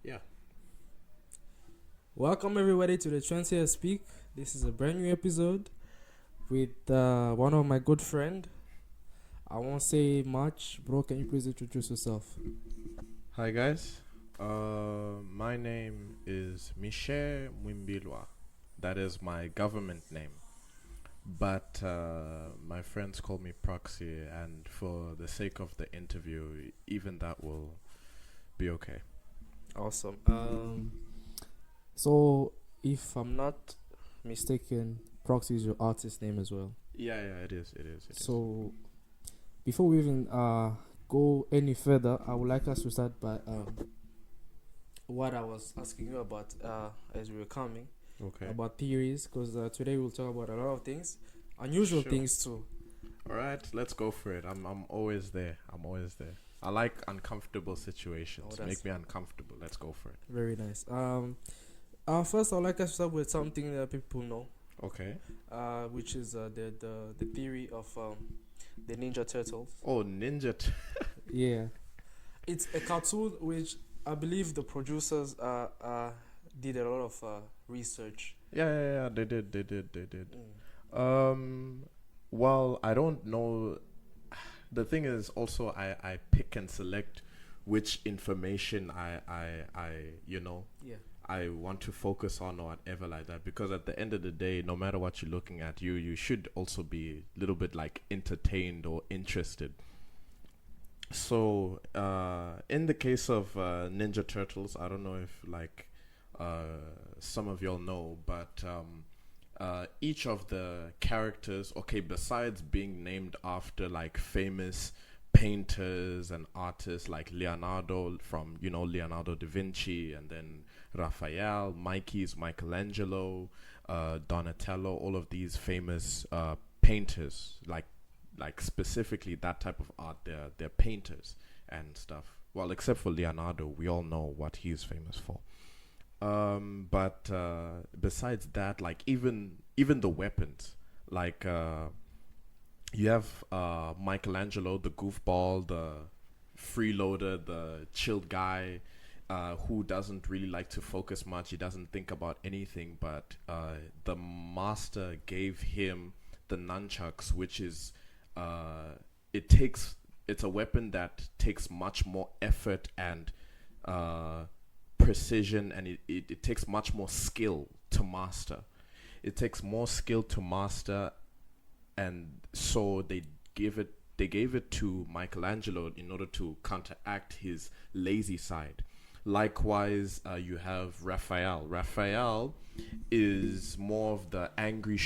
Yeah. Welcome everybody to the Transier Speak. This is a brand new episode with one of my good friend. I won't say much, bro. Can you please introduce yourself? Hi guys. My name is Michel Mwimbilwa. That is my government name. But my friends call me Proxy, and for the sake of the interview, even that will be okay. Awesome. So if I'm not mistaken, Proxy is your artist name as well. Yeah, it is. It is. It is. So before we even go any further, I would like us to start by what I was asking you about as we were coming. Okay. About theories, because today we'll talk about a lot of things, unusual Sure. things too. All right. Let's go for it. I'm always there. I'm always there. I like uncomfortable situations. Oh, that's Make me uncomfortable. Let's go for it. very nice. First, I'd like us to start with something that people know, Okay. which is the theory of the Ninja Turtles. Oh, Ninja. Yeah, it's a cartoon which I believe the producers did a lot of research. Yeah. They did. They did. They did. Mm. Well, I don't know. The thing is also I pick and select which information Yeah, I want to focus on or whatever like that, because at the end of the day, no matter what you're looking at, you should also be a little bit like entertained or interested. So in the case of Ninja Turtles, I don't know if like some of y'all know, but each of the characters, okay, besides being named after like famous painters and artists like Leonardo from Leonardo da Vinci, and then Raphael, Mikey's Michelangelo, Donatello, all of these famous painters, like specifically that type of art, they're painters and stuff. Well, except for Leonardo, we all know what he's famous for. But besides that, like even the weapons, like you have Michelangelo, the goofball, the freeloader, the chilled guy, who doesn't really like to focus much. He doesn't think about anything. But the master gave him the nunchucks, which is it takes it's a weapon that takes much more effort and uh, precision, and it takes much more skill to master. It takes more skill to master, and so they gave it to Michelangelo in order to counteract his lazy side. Likewise, you have Raphael. Raphael is more of the angry,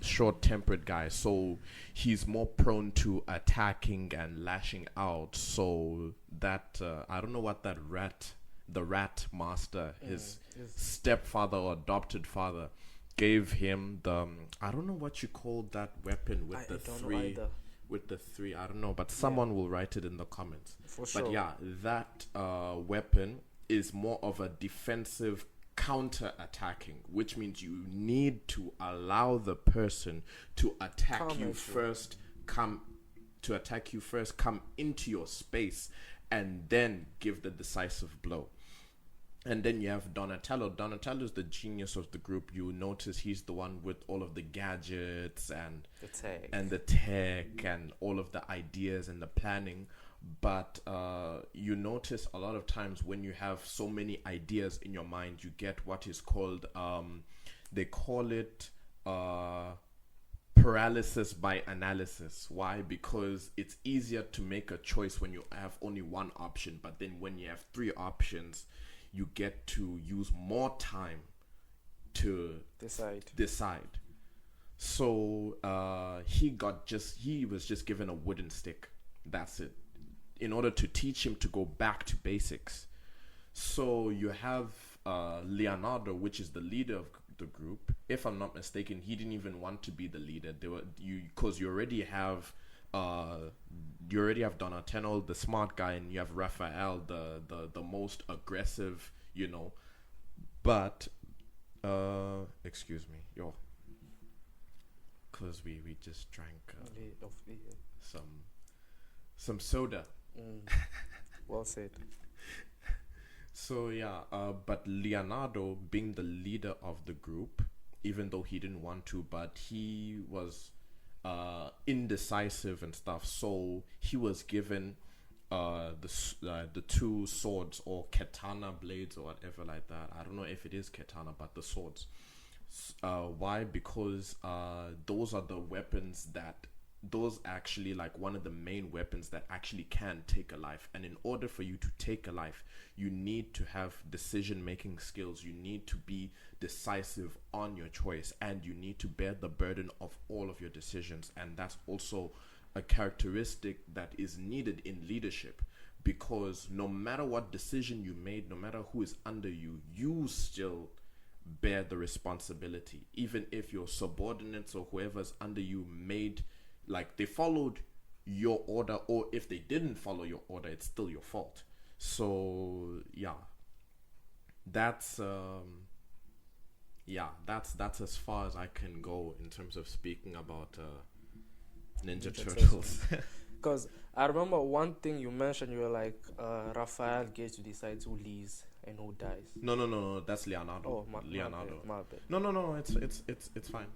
short-tempered guy. So he's more prone to attacking and lashing out. So that I don't know what the rat master, his yes. stepfather or adopted father, gave him the I don't know what you call that weapon with I the don't know three either. with the three. I don't know, but Yeah, someone will write it in the comments. for But sure. yeah, that weapon is more of a defensive counter attacking, which means you need to allow the person to attack Come you at you. first, come come into your space, and then give the decisive blow. And then you have Donatello. Donatello is the genius of the group. You notice he's the one with all of the gadgets The tag. and the tech and all of the ideas and the planning. But you notice a lot of times when you have so many ideas in your mind, you get what is called they call it paralysis by analysis. Why? Because it's easier to make a choice when you have only one option, but then when you have three options, you get to use more time to Decide. decide. So he was just given a wooden stick. That's it. In order to teach him to go back to basics. So you have Leonardo, which is the leader of the group. If I'm not mistaken, he didn't even want to be the leader. Because uh, you already have Donatello, the smart guy, and you have Raphael, the most aggressive, you know. But excuse me, yo, because we just drank some some soda. Mm, well said. So yeah, but Leonardo, being the leader of the group, even though he didn't want to, but he was indecisive and stuff. So he was given the two swords or katana blades or whatever like that. I don't know if it is katana, but the swords. Why? Because those are the weapons that those actually like one of the main weapons that actually can take a life. And in order for you to take a life, you need to have decision making skills. You need to be decisive on your choice, and you need to bear the burden of all of your decisions. And that's also a characteristic that is needed in leadership, because no matter what decision you made, no matter who is under you, you still bear the responsibility. Even if your subordinates or whoever's under you made, like, they followed your order, or if they didn't follow your order, it's still your fault. So yeah, that's that's as far as I can go in terms of speaking about Ninja Turtles. Because I remember one thing you mentioned, you were like, Raphael gets to decide who lives and who dies. No, that's Leonardo. Oh, Leonardo. My bad. No, it's fine.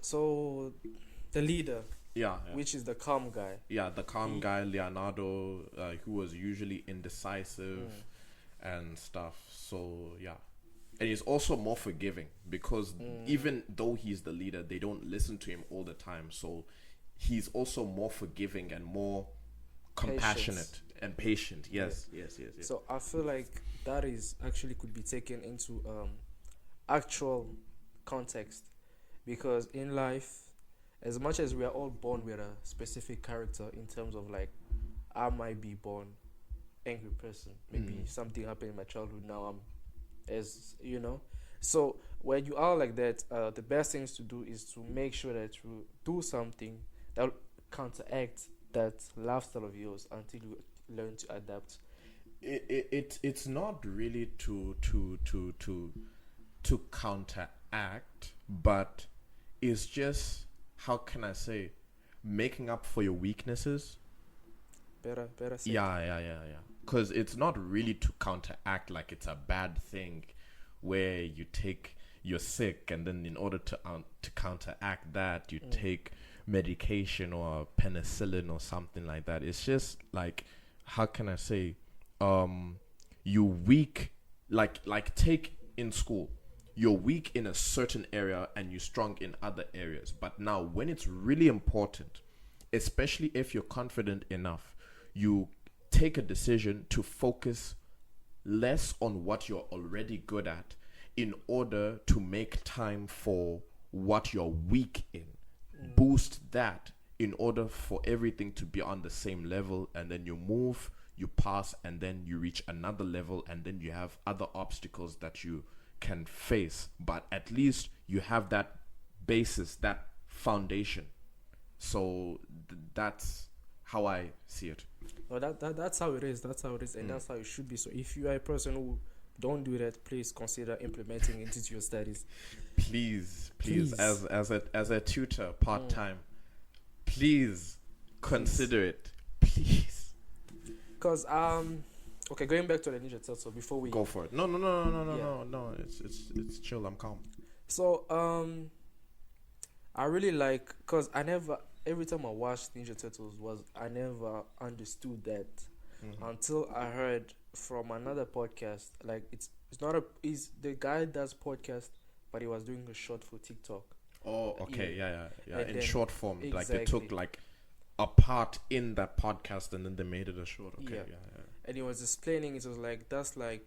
So the leader, yeah. which is the calm guy. Yeah, the calm guy, Leonardo, who was usually indecisive and stuff. So yeah, and he's also more forgiving, because even though he's the leader, they don't listen to him all the time. So he's also more forgiving and more compassionate and patient. Yes. So I feel like that is actually could be taken into actual context, because in life, as much as we are all born with a specific character, in terms of like, I might be born angry person, maybe something happened in my childhood, now I'm, as you know. So when you are like that, the best things to do is to make sure that you do something that will counteract that lifestyle of yours until you learn to adapt. It's not really to counteract, but it's just, how can I say, making up for your weaknesses. Better say. Yeah. Because it's not really to counteract, like it's a bad thing where you're sick, and then in order to counteract that, you take medication or penicillin or something like that. It's just like, how can I say, you weak, like take in school, you're weak in a certain area and you're strong in other areas. But now when it's really important, especially if you're confident enough, you take a decision to focus less on what you're already good at in order to make time for what you're weak in. Boost that in order for everything to be on the same level, and then you move, you pass, and then you reach another level, and then you have other obstacles that you can face, but at least you have that basis, that foundation. So that's how I see it. Well, that's how it is. That's how it is, and that's how it should be. So if you are a person who don't do that, please consider implementing it into your studies. Please. As a tutor part time, please consider it. Please. Because okay, going back to the Ninja Turtle before we go for it. No. It's chill. I'm calm. So I really like, because every time I watched Ninja Turtles I never understood that until I heard from another podcast. Like it's the guy does podcast, but he was doing a short for TikTok. Oh, okay, yeah. In then, short form, exactly. Like they took like a part in that podcast and then they made it a short. Okay, yeah. And he was explaining, it was like, that's like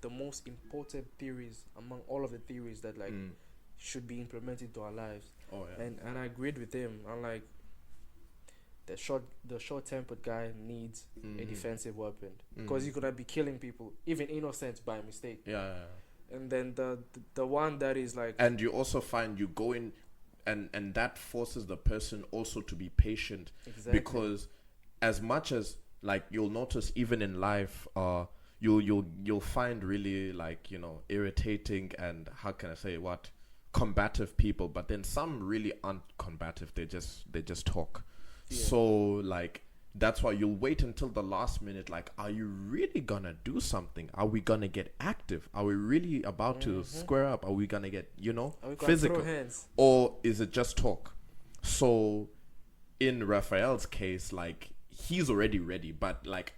the most important theories among all of the theories that like should be implemented to our lives. Oh yeah. And I agreed with him. I'm like, the short-tempered guy needs a defensive weapon, because you could be killing people, even innocent, by mistake. Yeah. And then the one that is like, and you also find you go in, and that forces the person also to be patient. Exactly. Because as much as, like, you'll notice even in life, you'll find really, like, irritating and, how can I say, combative people, but then some really aren't combative. They just talk. Yeah. So like That's why you'll wait until the last minute. Like, are you really gonna do something? Are we gonna get active? Are we really about to square up? Are we gonna get, Are we gonna physical? throw hands? Or is it just talk? So, in Raphael's case, like, he's already ready. But, like,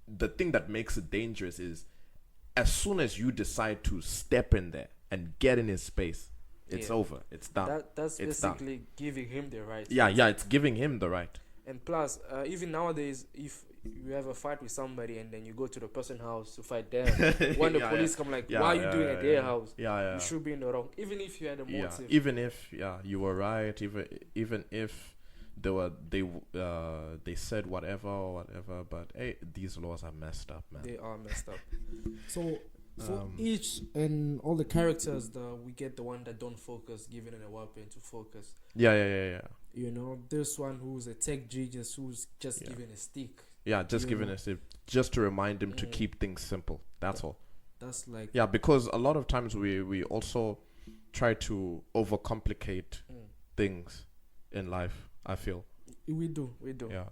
the thing that makes it dangerous is as soon as you decide to step in there and get in his space, it's over. It's done. That's it's basically done. giving him the right. Yeah, it's giving him the right. And plus, even nowadays, if you have a fight with somebody and then you go to the person's house to fight them, when the police come, like, why are you doing at their house? You should be in the wrong, even if you had a motive. Even if you were right, even if they said whatever or whatever, but hey, these laws are messed up, man. They are messed up. So for each and all the characters, we get the one that don't focus, giving it a weapon to focus. Yeah. You know, this one who's a tech genius who's just given a stick. Yeah, just giving a stick, just to remind him to keep things simple. That's all. That's like... Yeah, because a lot of times we also try to overcomplicate things in life, I feel. We do. Yeah.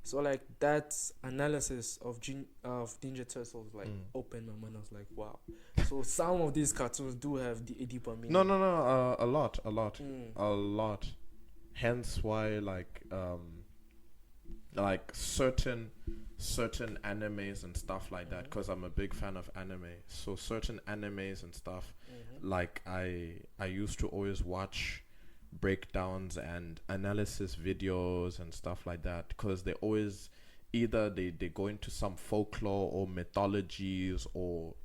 So, like, that analysis of Ninja Turtles, like, opened my mind. I was like, wow. So, some of these cartoons do have a deeper meaning. No. A lot. Hence why, like certain animes and stuff like that, because I'm a big fan of anime. So certain animes and stuff, like I used to always watch breakdowns and analysis videos and stuff like that, because they always either they go into some folklore or mythologies or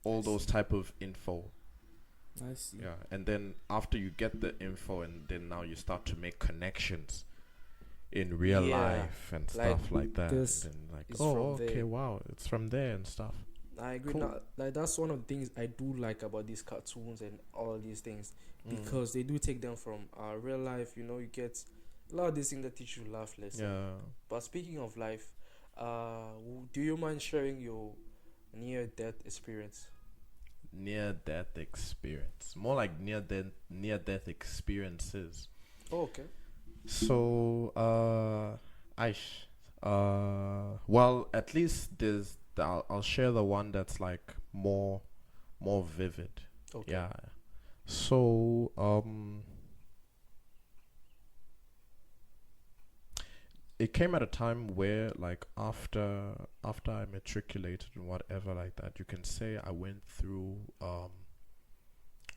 all those type of info. I see. Yeah, and then after you get the info, and then now you start to make connections in real life and stuff like that. And then okay, wow, it's from there and stuff. I agree. Cool. Now, like, that's one of the things I do like about these cartoons and all these things, because they do take them from real life. You get a lot of these things that teach you life lessons. Yeah. But speaking of life, do you mind sharing your near-death experience? Near-death experience, more like near-death experiences. Oh, okay. So, well, at least I'll share the one that's like more vivid. Okay. Yeah. So, it came at a time where, like, after I matriculated and whatever like that, you can say I went through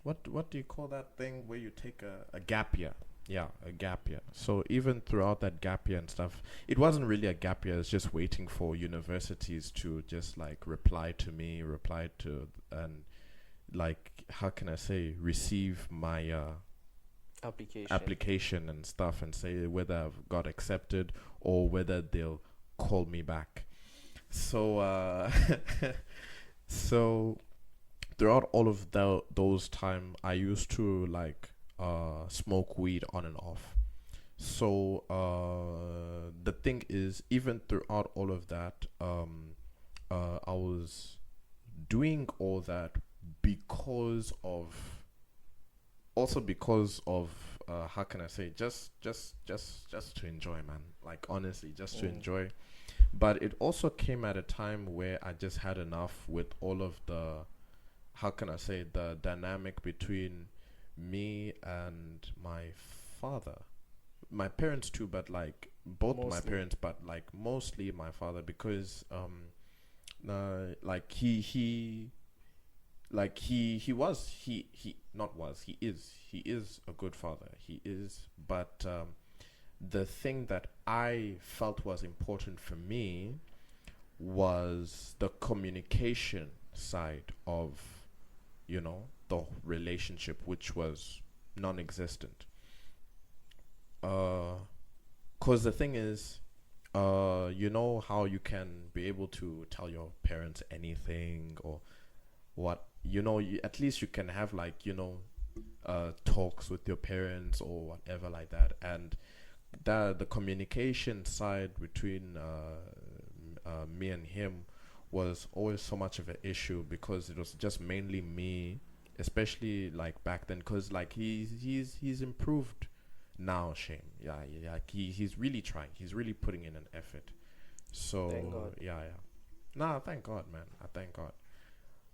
what do you call that thing where you take a gap year? Yeah, a gap year. So even throughout that gap year and stuff, it wasn't really a gap year. It's just waiting for universities to just like reply to and like, how can I say, receive my application and stuff, and say whether I've got accepted or whether they'll call me back. So so throughout all of those time, I used to like smoke weed on and off. So the thing is, even throughout all of that, I was doing all that because of how can I say, just to enjoy, man. Like, honestly, just to enjoy. But it also came at a time where I just had enough with all of the, how can I say, the dynamic between me and my father. My parents too, but like both mostly. My parents, but like mostly my father, because like he is a good father. He is, but the thing that I felt was important for me was the communication side of, the relationship, which was non-existent. 'Cause the thing is, you know how you can be able to tell your parents anything, or what, at least you can have, like, talks with your parents or whatever like that. And the communication side between me and him was always so much of an issue, because it was just mainly me, especially like back then, because like he's improved now shame. Yeah. He's really trying. He's really putting in an effort. Thank So God. yeah. Nah, thank God, man. I thank God.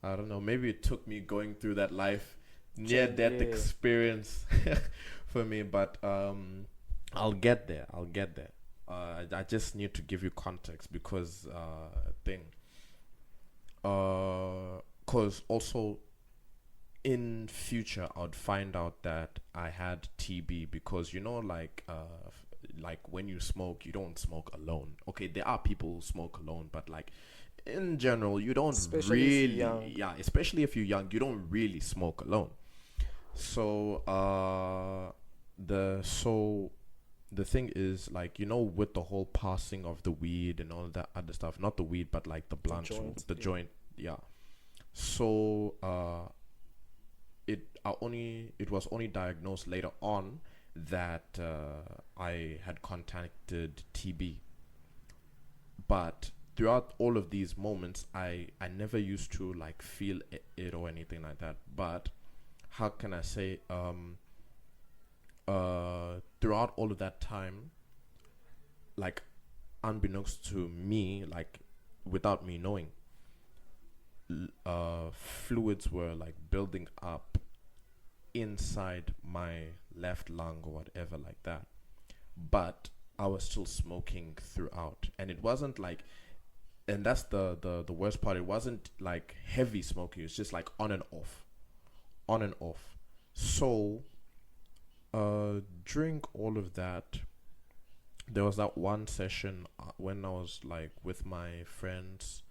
I don't know. Maybe it took me going through that life near Change, death yeah. experience for me, but I'll get there. I'll get there. I just need to give you context because thing. Cause also in future I'd find out that I had TB because like when you smoke, you don't smoke alone. Okay, there are people who smoke alone, but like in general, you don't Especially if you're really, young. yeah, especially if you're young, you don't really smoke alone. So the thing is, like, with the whole passing of the weed and all that other stuff, not the weed but like the The blunt, joint. the Yeah. joint, yeah. So it was only diagnosed later on that I had contacted TB. But throughout all of these moments, I never used to like feel it or anything like that. But how can I say, throughout all of that time, like, unbeknownst to me, like, without me knowing, fluids were like building up inside my left lung or whatever like that. But I was still smoking throughout, and it wasn't like, and that's the worst part. It wasn't like heavy smoking. It's just like on and off, on and off. So during all of that, there was that one session when I was like with my friends,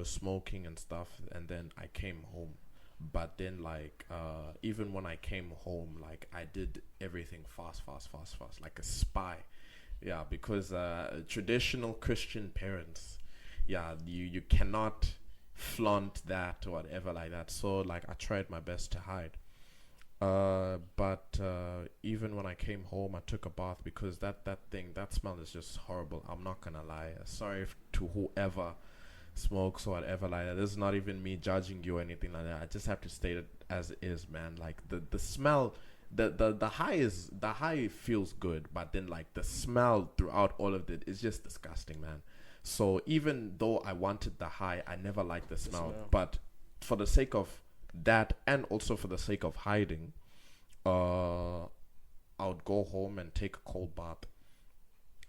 smoking and stuff, and then I came home. But then, like, even when I came home, like, I did everything fast, like a spy. Yeah, because traditional Christian parents, yeah, you cannot flaunt that or whatever like that. So, like, I tried my best to hide. But even when I came home, I took a bath because that smell is just horrible. I'm not gonna lie. Sorry to whoever smokes or whatever like that. This is not even me judging you or anything like that. I just have to state it as it is, man. Like the smell, the high feels good, but then like the smell throughout all of it is just disgusting, man. So even though I wanted the high, I never liked the The smell. smell. But for the sake of that, and also for the sake of hiding, uh, I would go home and take a cold bath.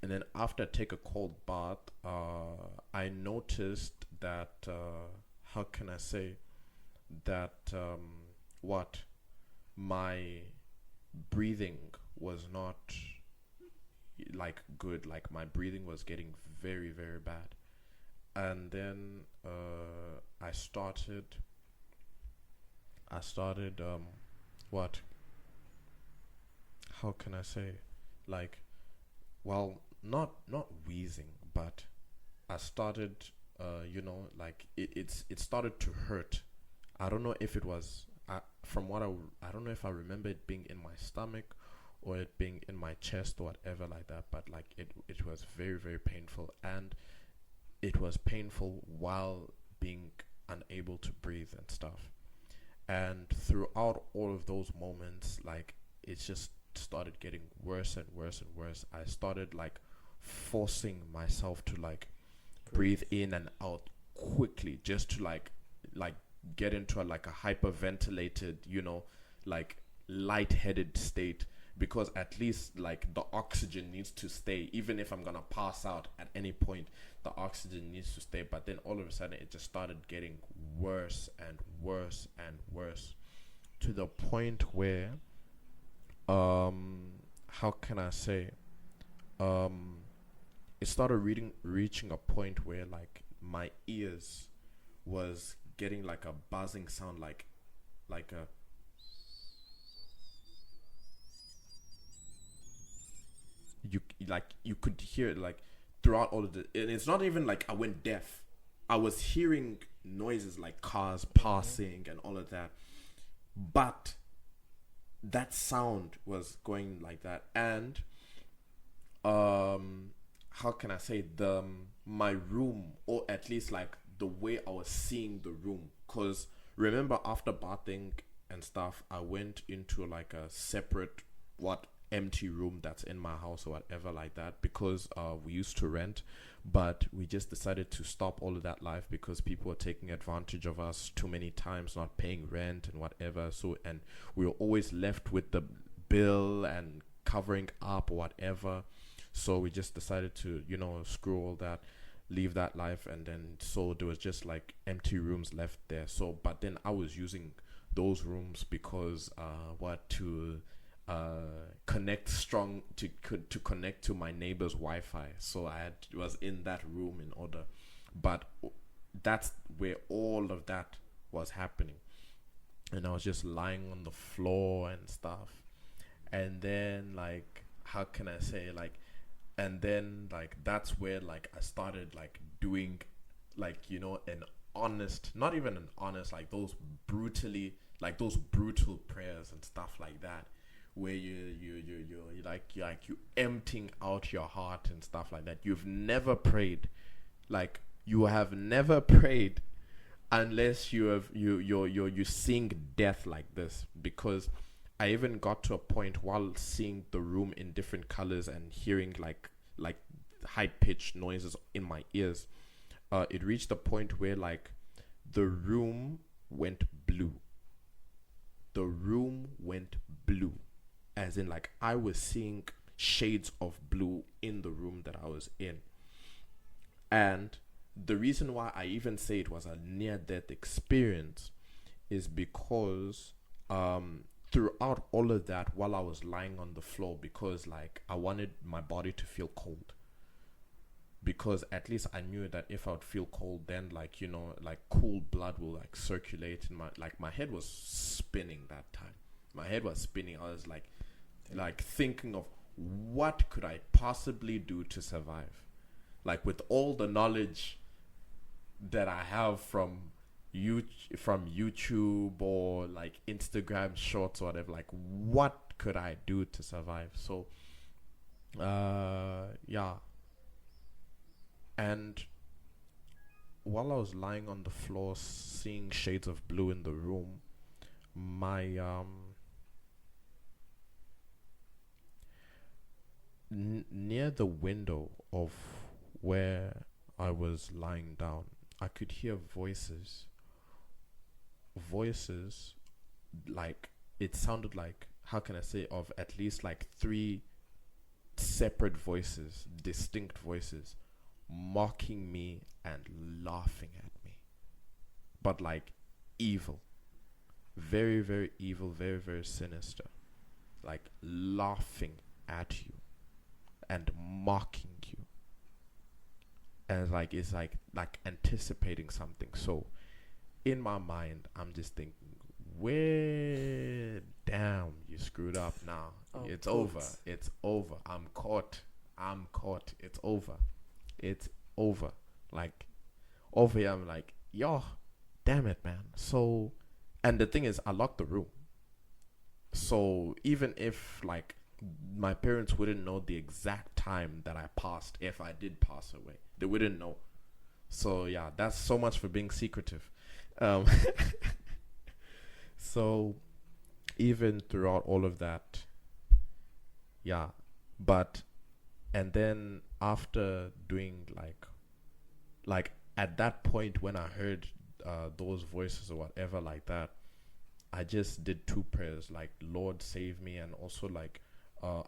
And then after I take a cold bath, I noticed that how can I say that what my breathing was not like good. Like my breathing was getting very bad. And then I started what how can I say, like, well, not wheezing, but I started like it started to hurt. I don't know if it was from what I don't know if I remember it being in my stomach or it being in my chest or whatever like that, but like it was very painful, and it was painful while being unable to breathe and stuff. And throughout all of those moments, like, it just started getting worse and worse and worse. I started like forcing myself to like Breathe. breathe in and out quickly just to like get into like a hyperventilated, like lightheaded state, because at least like the oxygen needs to stay. Even if I'm gonna pass out at any point, the oxygen needs to stay. But then all of a sudden it just started getting worse and worse and worse, to the point where how can I say, um it started reaching a point where like my ears was getting like a buzzing sound, like a you like you could hear it like throughout all of the, and it's not even like I went deaf. I was hearing noises like cars Mm-hmm. passing and all of that, but that sound was going like that. And how can I say, the my room, or at least like the way I was seeing the room, because remember after bathing and stuff, I went into like a separate what empty room that's in my house or whatever like that, because we used to rent, but we just decided to stop all of that life because people were taking advantage of us too many times, not paying rent and whatever. So, and we were always left with the bill and covering up or whatever. So we just decided to, screw all that, leave that life. And then so there was just like empty rooms left there. So but then I was using those rooms because to connect strong to connect to my neighbor's Wi-Fi. So was in that room in order, but that's where all of that was happening, and I was just lying on the floor and stuff. And then like, how can I say, like, and then like that's where like I started like doing like, an honest, not even an honest, like those brutal prayers and stuff like that, where you emptying out your heart and stuff like that. You've never prayed, like you have never prayed unless you're seeing death like this. Because I even got to a point while seeing the room in different colors and hearing like high pitched noises in my ears. It reached a point where like the room went blue. The room went blue, as in like I was seeing shades of blue in the room that I was in. And the reason why I even say it was a near-death experience is because throughout all of that, while I was lying on the floor, because like I wanted my body to feel cold, because at least I knew that if I would feel cold, then like, like cool blood will like circulate in my head was spinning that time. My head was spinning. I was like thinking of what could I possibly do to survive? Like with all the knowledge that I have from YouTube or like Instagram shorts or whatever, like what could I do to survive? So yeah. And while I was lying on the floor seeing shades of blue in the room, my near the window of where I was lying down, I could hear voices, like it sounded like, how can I say, of at least like 3 separate voices, distinct voices, mocking me and laughing at me, but like evil, very, very evil, very, very sinister, like laughing at you and mocking you, and like it's like anticipating something. So in my mind I'm just thinking, where, damn, you screwed up now. It's over. I'm caught. It's over. Like over here I'm like, yo, damn it, man. So, and the thing is, I locked the room, so even if like my parents wouldn't know the exact time that I passed, if I did pass away, they wouldn't know. So yeah, that's so much for being secretive. So even throughout all of that, yeah, but, and then after doing like at that point when I heard those voices or whatever like that, I just did 2 prayers, like Lord save me, and also like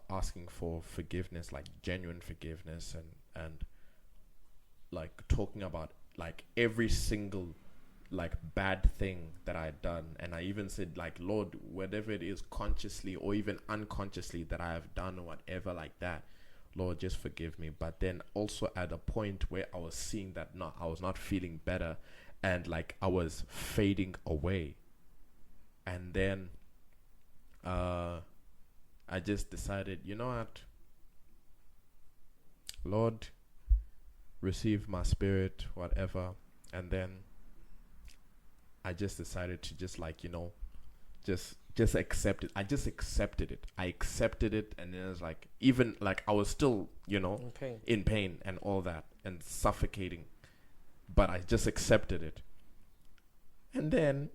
asking for forgiveness, like genuine forgiveness, and like talking about like every single like bad thing that I had done. And I even said like, Lord, whatever it is, consciously or even unconsciously, that I have done or whatever like that, Lord, just forgive me. But then also at a point where I was seeing that I was not feeling better, and like I was fading away. And then I just decided, you know what, Lord, receive my spirit, whatever. And then I just decided to just like, just accept it. I just accepted it. I accepted it, and then it was like, even like I was still, in pain and all that and suffocating, but I just accepted it. And then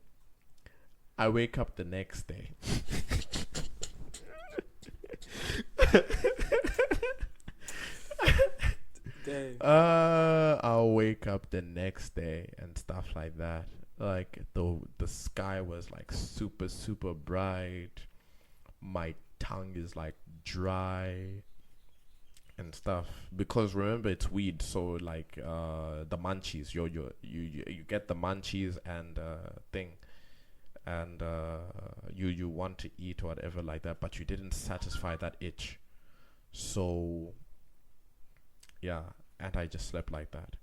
I wake up the next day Damn. I'll wake up the next day and stuff like that. Like the sky was like super super bright. My tongue is like dry and stuff because remember it's weed, so like the munchies, you get the munchies and thing, and you want to eat or whatever like that, but you didn't satisfy that itch, so yeah, and I just slept like that.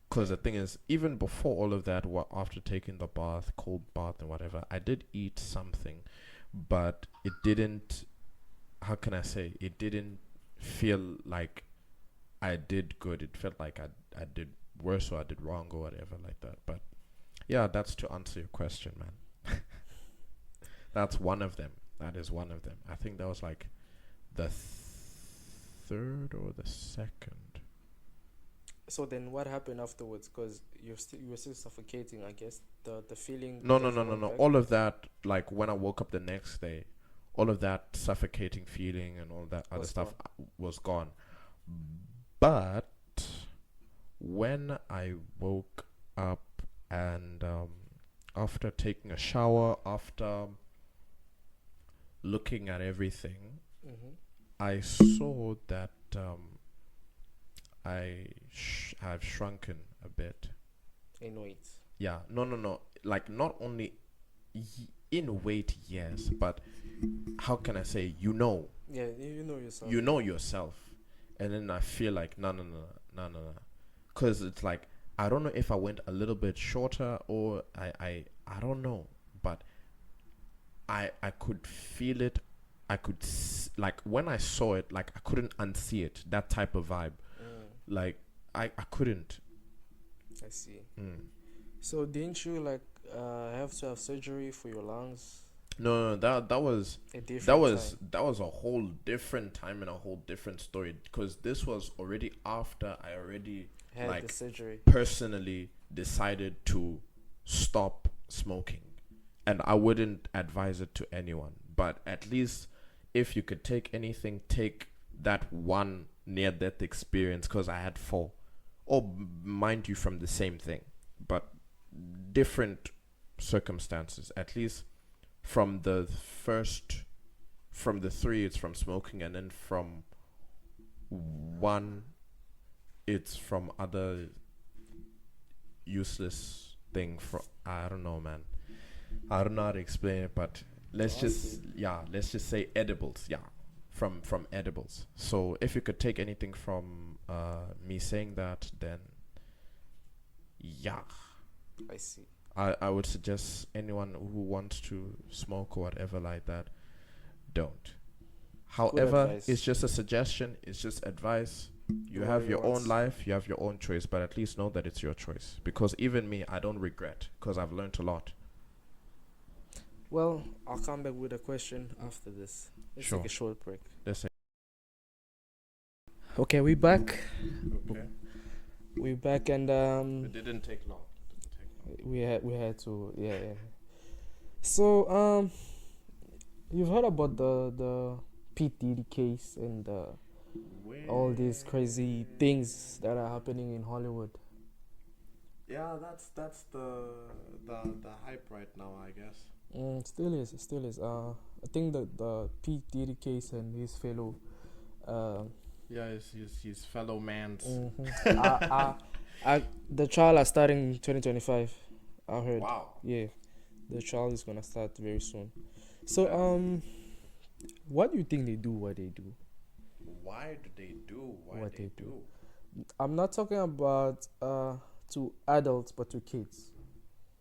Because the thing is, even before all of that, after taking the bath, cold bath and whatever, I did eat something, but it didn't. How can I say? It didn't feel like I did good. It felt like I did worse or I did wrong or whatever like that. But yeah, that's to answer your question, man. That's one of them. That is one of them. I think that was like the third or the second. So then, what happened afterwards? Because you were still suffocating. I guess the feeling. No, no, never no, no, went no. back? All of that, like when I woke up the next day, all of that suffocating feeling and all that other Was stuff gone. was gone. But when I woke up and after taking a shower, after looking at everything, Mm-hmm. I saw that have shrunken a bit. In weight. Yeah, no, no, no. Like not only in weight, yes, but how can I say? Yeah, you know yourself. You know yourself, and then I feel like no, no, no, no, no, no, because it's like I don't know if I went a little bit shorter or I don't know, but I could feel it. I could like when I saw it, like I couldn't unsee it. That type of vibe, like I couldn't. I see. Mm. So didn't you like have to have surgery for your lungs? No, no, that was A different that was a whole different time and a whole different story because this was already after I already time. Had the like surgery. personally decided to stop smoking, and I wouldn't advise it to anyone, but at least if you could take anything, take that one near death experience because I had four, or mind you from the same thing but different circumstances. At least from the first, from the three it's from smoking, and then from one it's from other useless thing. From I don't know, man, I don't know how to explain it, but let's just say edibles. Yeah, from edibles. So if you could take anything from me saying that, then yeah, I see. I would suggest anyone who wants to smoke or whatever like that, don't. However, advice. it's just a suggestion. It's just advice. You Do have what your you own want. life. You have your own choice. But at least know that it's your choice. Because even me, I don't regret. Because I've learned a lot. Well, I'll come back with a question after this. Let's Sure. take a short break. Let's say. Okay, we back. Okay. We back and It didn't take long. we had to yeah. So you've heard about the Pete Diddy case and all these crazy things that are happening in Hollywood. Yeah, that's the hype right now, I guess. It still is. I think that the Pete Diddy case and his fellow Yeah, his fellow mans. the trial are starting in 2025. I heard. Wow. Yeah, the trial is gonna start very soon. So what do you think they do? What they do? Why do they do What they do? I'm not talking about to adults, but to kids.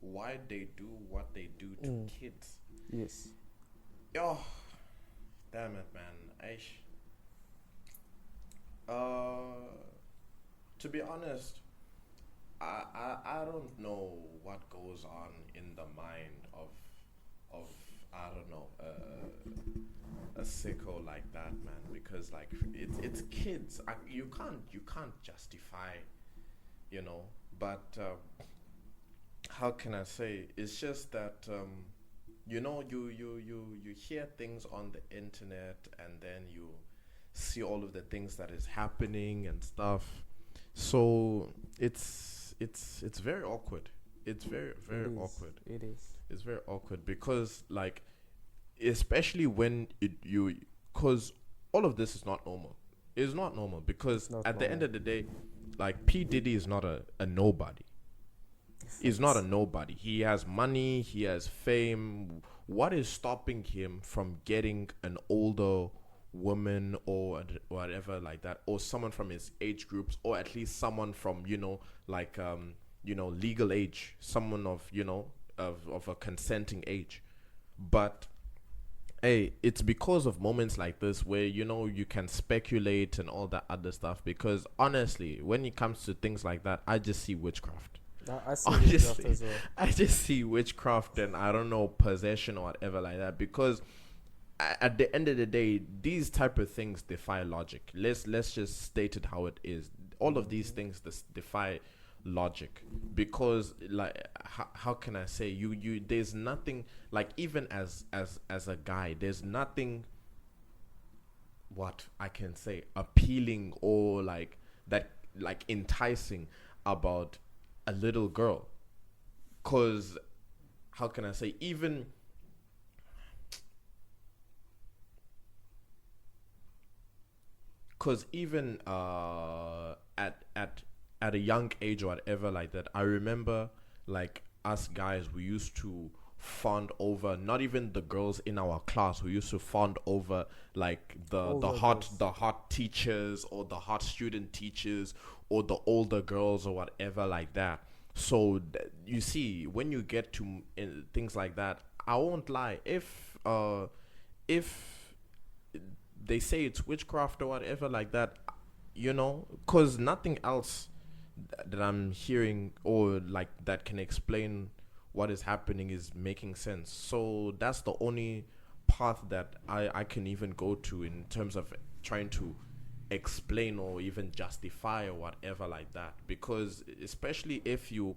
Why they do what they do to kids? Yes. Yo, damn it, man. To be honest, I don't know what goes on in the mind of I don't know a sicko like that, man, because like it's kids. You can't justify, you know, but how can I say? It's just that you know you hear things on the internet, and then see all of the things that is happening and stuff. So it's very awkward. It's very very It is. awkward. It is. It's very awkward because like, especially when because all of this is not normal. It's not normal because It's not at the end normal. of the day, like P Diddy is not a nobody. He's not a nobody. He has money. He has fame. What is stopping him from getting an older woman or whatever like that, or someone from his age groups, or at least someone from like legal age, someone of of a consenting age? But hey, it's because of moments like this where you can speculate and all that other stuff. Because honestly, when it comes to things like that, I just see witchcraft. I see witchcraft Honestly, as well. I just see witchcraft and I don't know, possession or whatever like that. Because at the end of the day, these type of things defy logic. Let's just state it how it is. All of these things defy logic because, like, how can I say, you there's nothing, like, even as a guy, there's nothing, what I can say, appealing or like that, like enticing about a little girl. Cause how can I say, even at a young age or whatever like that, I remember, like, us guys, we used to fawn over, not even the girls in our class, we used to fawn over like the Older hot girls. the hot teachers or the hot student teachers or the older girls or whatever like that. So you see, when you get to things like that, I won't lie, if they say it's witchcraft or whatever like that, because nothing else that I'm hearing or like that can explain what is happening is making sense. So that's the only path that I can even go to in terms of trying to explain or even justify or whatever like that. Because especially if you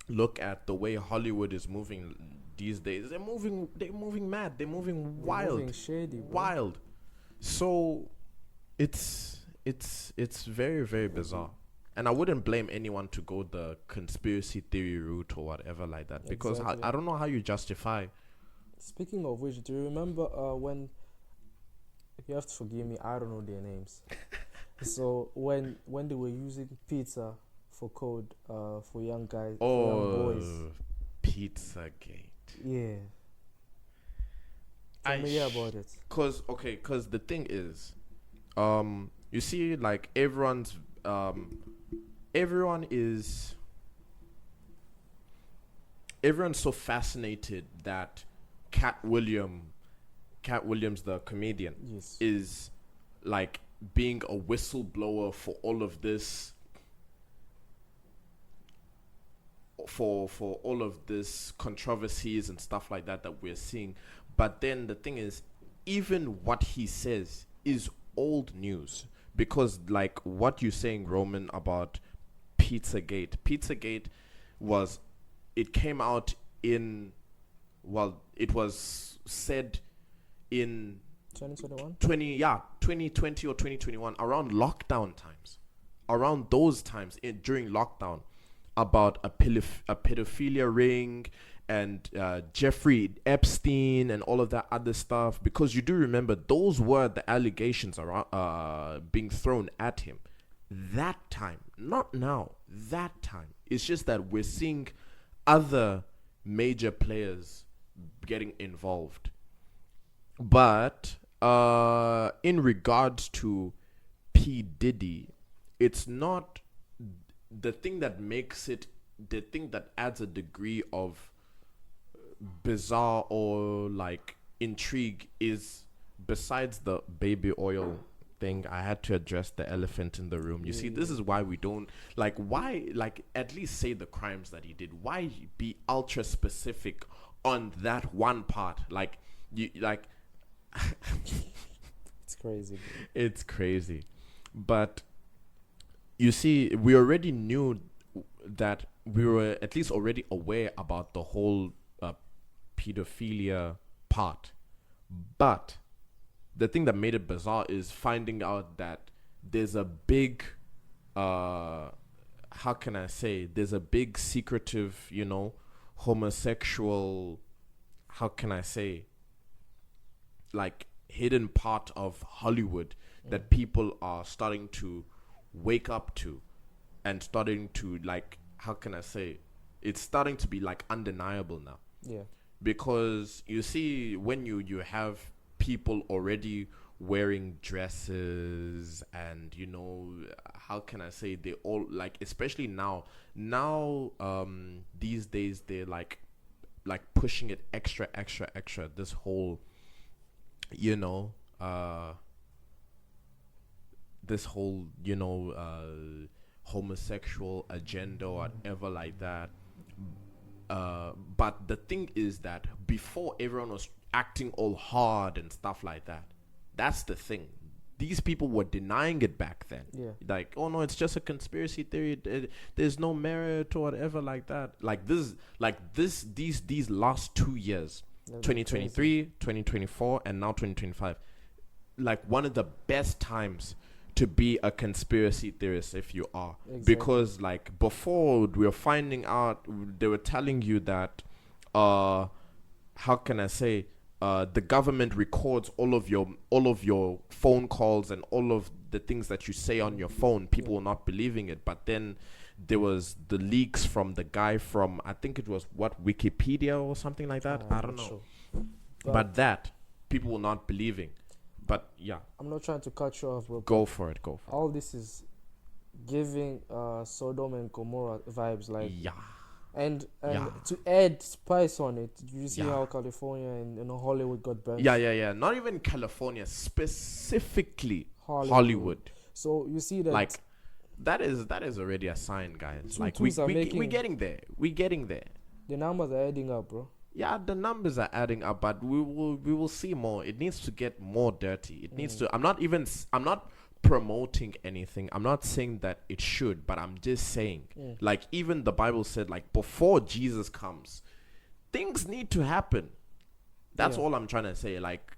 look at the way Hollywood is moving these days, they're moving mad, they're moving wild, Moving shady, bro. wild. So it's very very bizarre, and I wouldn't blame anyone to go the conspiracy theory route or whatever like that, because Exactly. I don't know how you justify. Speaking of which, do you remember when, you have to forgive me, I don't know their names. So when they were using pizza for code for young guys, for young boys. Oh, Pizzagate. Yeah. Tell me about it. Cause the thing is, you see, like, everyone's so fascinated that Cat Williams, the comedian, Yes. is like being a whistleblower for all of this, for all of this controversies and stuff like that we're seeing. But then the thing is, even what he says is old news, because like what you're saying, Roman, about Pizzagate was, it came out in, well, it was said in 2021. 2020 or 2021, around lockdown times, around those times, during lockdown, about a pedophilia ring and Jeffrey Epstein and all of that other stuff. Because you do remember, those were the allegations around being thrown at him that time, not now. That time, it's just that we're seeing other major players getting involved. But in regards to P Diddy, it's not the thing that makes it, the thing that adds a degree of bizarre or like intrigue is, besides the baby oil thing, I had to address the elephant in the room. You see, this is why we don't, like, why, like, at least say the crimes that he did. Why be ultra specific on that one part? Like, you, like, It's crazy, bro. it's crazy. But you see, we already knew that, we were at least already aware about the whole pedophilia part. But the thing that made it bizarre is finding out that there's a big, how can I say, there's a big secretive, homosexual, how can I say, like hidden part of Hollywood that people are starting to wake up to and starting to, like, how can I say, it's starting to be like undeniable now. Yeah. Because you see, when you have people already wearing dresses and how can I say, they all, like, especially now these days they're like pushing it extra this whole this whole homosexual agenda or whatever like that. But the thing is that before, everyone was acting all hard and stuff like that. That's the thing. These people were denying it back then. Yeah. Like, oh no, it's just a conspiracy theory. There's no merit or whatever like that. These last 2 years, 2023, 2024, and now 2025, like one of the best times to be a conspiracy theorist, if you are. Exactly. Because like before, we were finding out, they were telling you that how can I say, the government records all of your phone calls and all of the things that you say on your phone. People were not believing it, but then there was the leaks from the guy from, I think it was Wikipedia or something like that. I don't know, sure. But that people were not believing. But yeah, I'm not trying to cut you off, bro. Go for it. All this is giving Sodom and Gomorrah vibes, like, yeah. And to add spice on it, you see how California and Hollywood got burned. Yeah. Not even California, specifically Hollywood. So you see that, like, that is already a sign, guys. Like we're getting there. The numbers are adding up, bro. Yeah, the numbers are adding up, but we will see more. It needs to get more dirty. It needs to. I'm not promoting anything. I'm not saying that it should, but I'm just saying, like, even the Bible said, like, before Jesus comes, things need to happen. That's all I'm trying to say. Like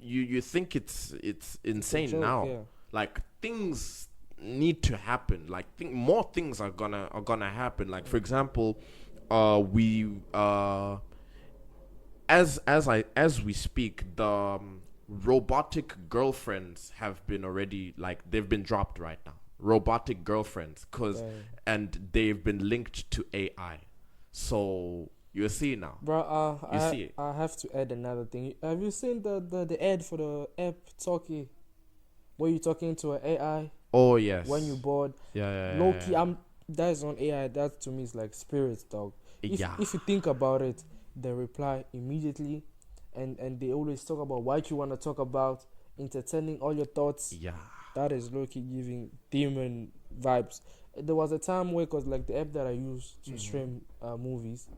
you think it's insane joke, now. Yeah. Like, things need to happen. Like, more things are gonna happen. Like, for example, as we speak, the robotic girlfriends have been already, like, they've been dropped right now. Robotic girlfriends, and they've been linked to AI. So you see now, bro. I have to add another thing. Have you seen the ad for the app Talkie, where you talking to an AI? Oh yes. When you bored. Yeah. Low key, that is on AI. That to me is like spirits, dog. If you think about it, they reply immediately, and they always talk about what you want to talk about, entertaining all your thoughts. Yeah. That is low-key giving demon vibes. There was a time where, cause like the app that I use to stream movies,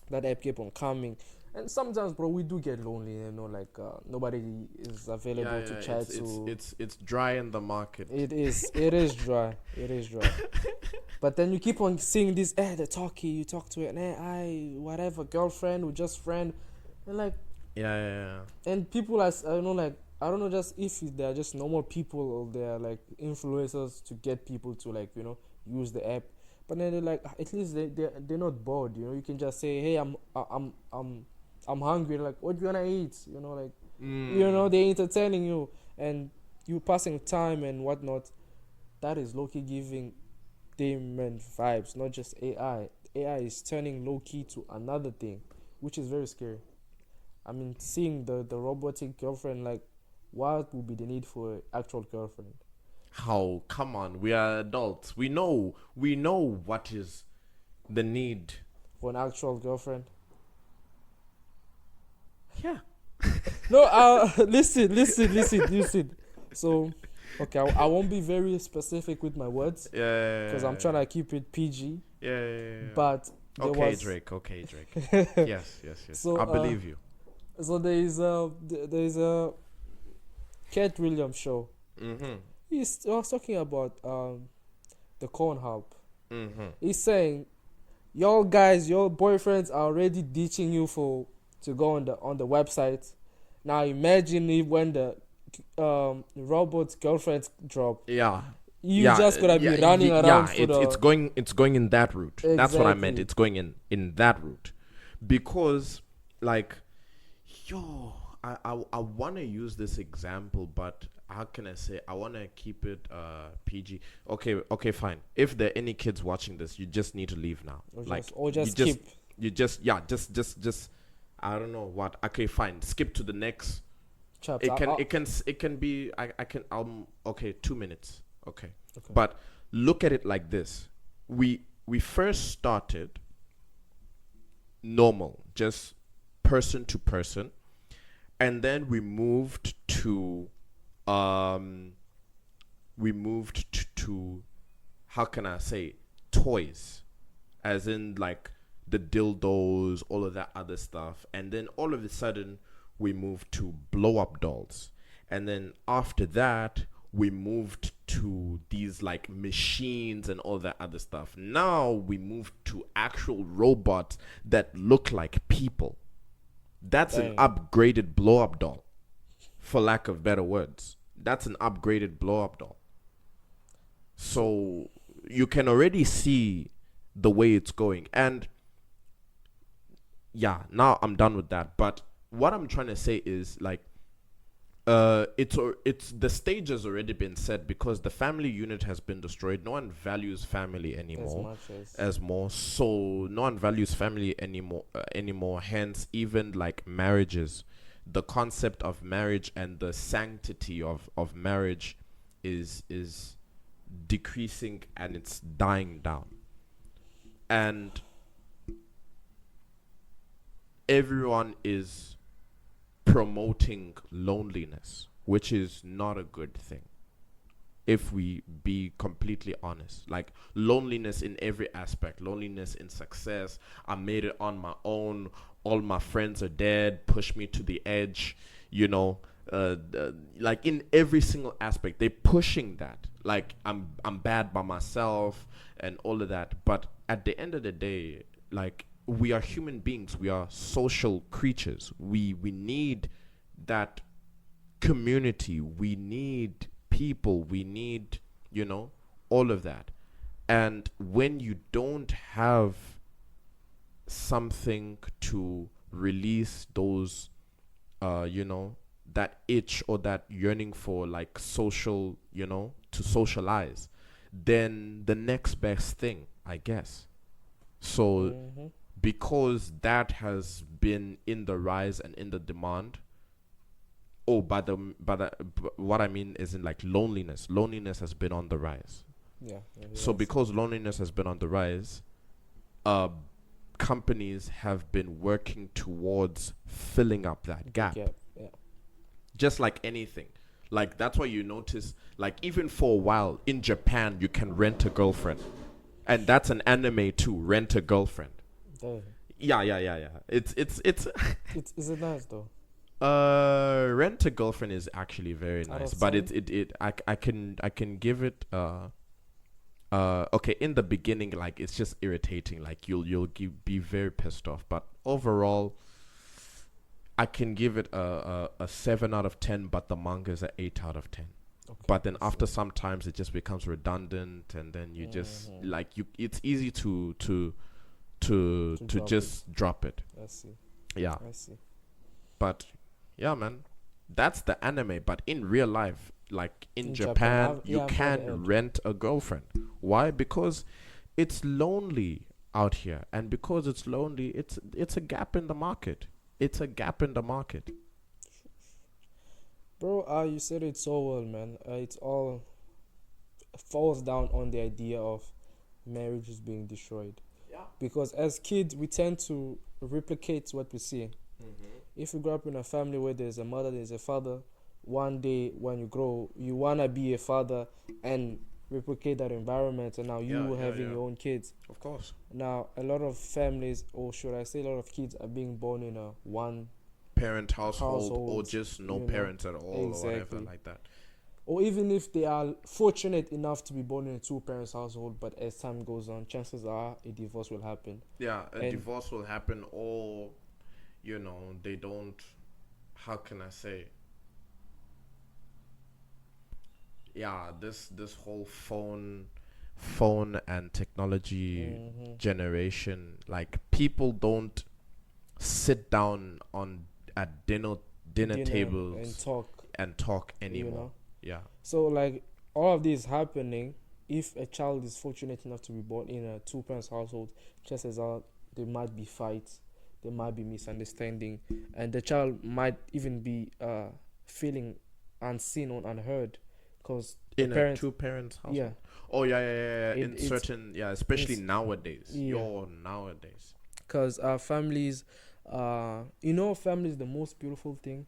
that app kept on coming. And sometimes, bro, we do get lonely, like nobody is available to chat to. It's dry in the market. It is dry. But then you keep on seeing this, the Talkie, you talk to an AI, whatever, girlfriend or just friend, and like. Yeah. And people as like, I don't know, just if they're just normal people or they're like influencers to get people to, like, use the app. But then they're like, at least they're not bored. You can just say, hey, I'm hungry. Like, what do you wanna eat? Like, they're entertaining you and you passing time and whatnot. That is low-key giving demon vibes, not just AI. AI is turning low-key to another thing, which is very scary. I mean, seeing the robotic girlfriend, like, what would be the need for an actual girlfriend? How? Come on, we are adults. We know what is the need for an actual girlfriend. Yeah. No, listen. So, okay, I won't be very specific with my words. Yeah. Because I'm trying to keep it PG. Yeah. But okay, Drake. Yes. So, I believe you. So there is a Cat Williams show. I was talking about the corn hub. He's saying, y'all guys, your boyfriends are already ditching you to go on the website, Now imagine if when the robot's girlfriend drop, Yeah. you just gotta be running around for It's going in that route. That's what I meant. Exactly. It's going in that route, because like, yo, I want to use this example, but how can I say? I want to keep it PG. Okay, fine. If there are any kids watching this, you just need to leave now. Or just you skip. just I don't know what. Okay, fine. Skip to the next. Chapter. It can be. I can. Okay, 2 minutes. Okay. Okay. But look at it like this. We first started normal, just person to person, and then um we moved to how can I say, toys, as in like the dildos, all of that other stuff, and then all of a sudden we moved to blow up dolls, and then after that we moved to these like machines and all that other stuff. Now we moved to actual robots that look like people. That's an Dang. upgraded blow up doll, for lack of better words. That's an upgraded blow up doll. So you can already see the way it's going. And yeah, now I'm done with that. But what I'm trying to say is like, it's the stage has already been set, because the family unit has been destroyed. No one values family As anymore much as as more. So no one values family anymore. Hence, even like marriages, the concept of marriage and the sanctity of marriage is decreasing, and it's dying down. And everyone is promoting loneliness, which is not a good thing, if we be completely honest. Like, loneliness in every aspect, loneliness in success. I made it on my own, all my friends are dead, push me to the edge, you know. Like, in every single aspect they're pushing that, like I'm bad by myself and all of that. But at the end of the day, like, we are human beings, we are social creatures, we need that community, we need people, we need, you know, all of that. And when you don't have something to release those you know, that itch or that yearning for like social, you know, to socialize, then the next best thing, I guess. So hmm because that has been in the rise and in the demand. Oh, what I mean is, in like loneliness has been on the rise. yeah, So yes. because loneliness has been on the rise, uh companies have been working towards filling up that gap, Yeah. just like anything. Like, that's why you notice, like, even for a while in Japan you can rent a girlfriend, and that's an anime too, rent a girlfriend. Dang. Yeah. It's Is it nice though? Rent a girlfriend is actually very Out nice, of but 10? I can give it okay, in the beginning, like, it's just irritating, like be very pissed off, but overall I can give it a 7 out of 10, but the manga is an 8 out of 10. Okay. But then I after see. sometimes it just becomes redundant, and then you just Mhm. like, you it's easy to To drop just drop it. I see. Yeah. I see. But yeah, man, that's the anime. But in real life, like in In Japan, Japan, you I've never can heard. rent a girlfriend. Why? Because it's lonely out here, and because it's lonely, it's a gap in the market. It's a gap in the market. Bro, you said it so well, man. It's all falls down on the idea of marriages being destroyed. Yeah. Because as kids, we tend to replicate what we see. Mm-hmm. If you grow up in a family where there's a mother, there's a father, one day when you grow, you wanna be a father and replicate that environment, and now you having your own kids. Of course. Now, a lot of families, or should I say, a lot of kids are being born in a one Parent household, or household, just no you know. parents at all, or whatever Exactly. like that. Or even if they are fortunate enough to be born in a two parents household, but as time goes on, chances are a divorce will happen. Yeah, a And divorce will happen, or, you know, they don't how can I say? Yeah, this whole phone and technology Mm-hmm. generation, like people don't sit down on at dinner Dinner and tables talk, and talk you anymore. know. Yeah. So like all of this happening if a child is fortunate enough to be born in a two parents household, just as there might be fights, there might be misunderstanding, and the child might even be feeling unseen or unheard because the In a parents, two parents yeah, household. Oh yeah, yeah, yeah, yeah. In it's certain, yeah, especially it's nowadays. yeah, Yo, nowadays. because our families, you know, family is the most beautiful thing,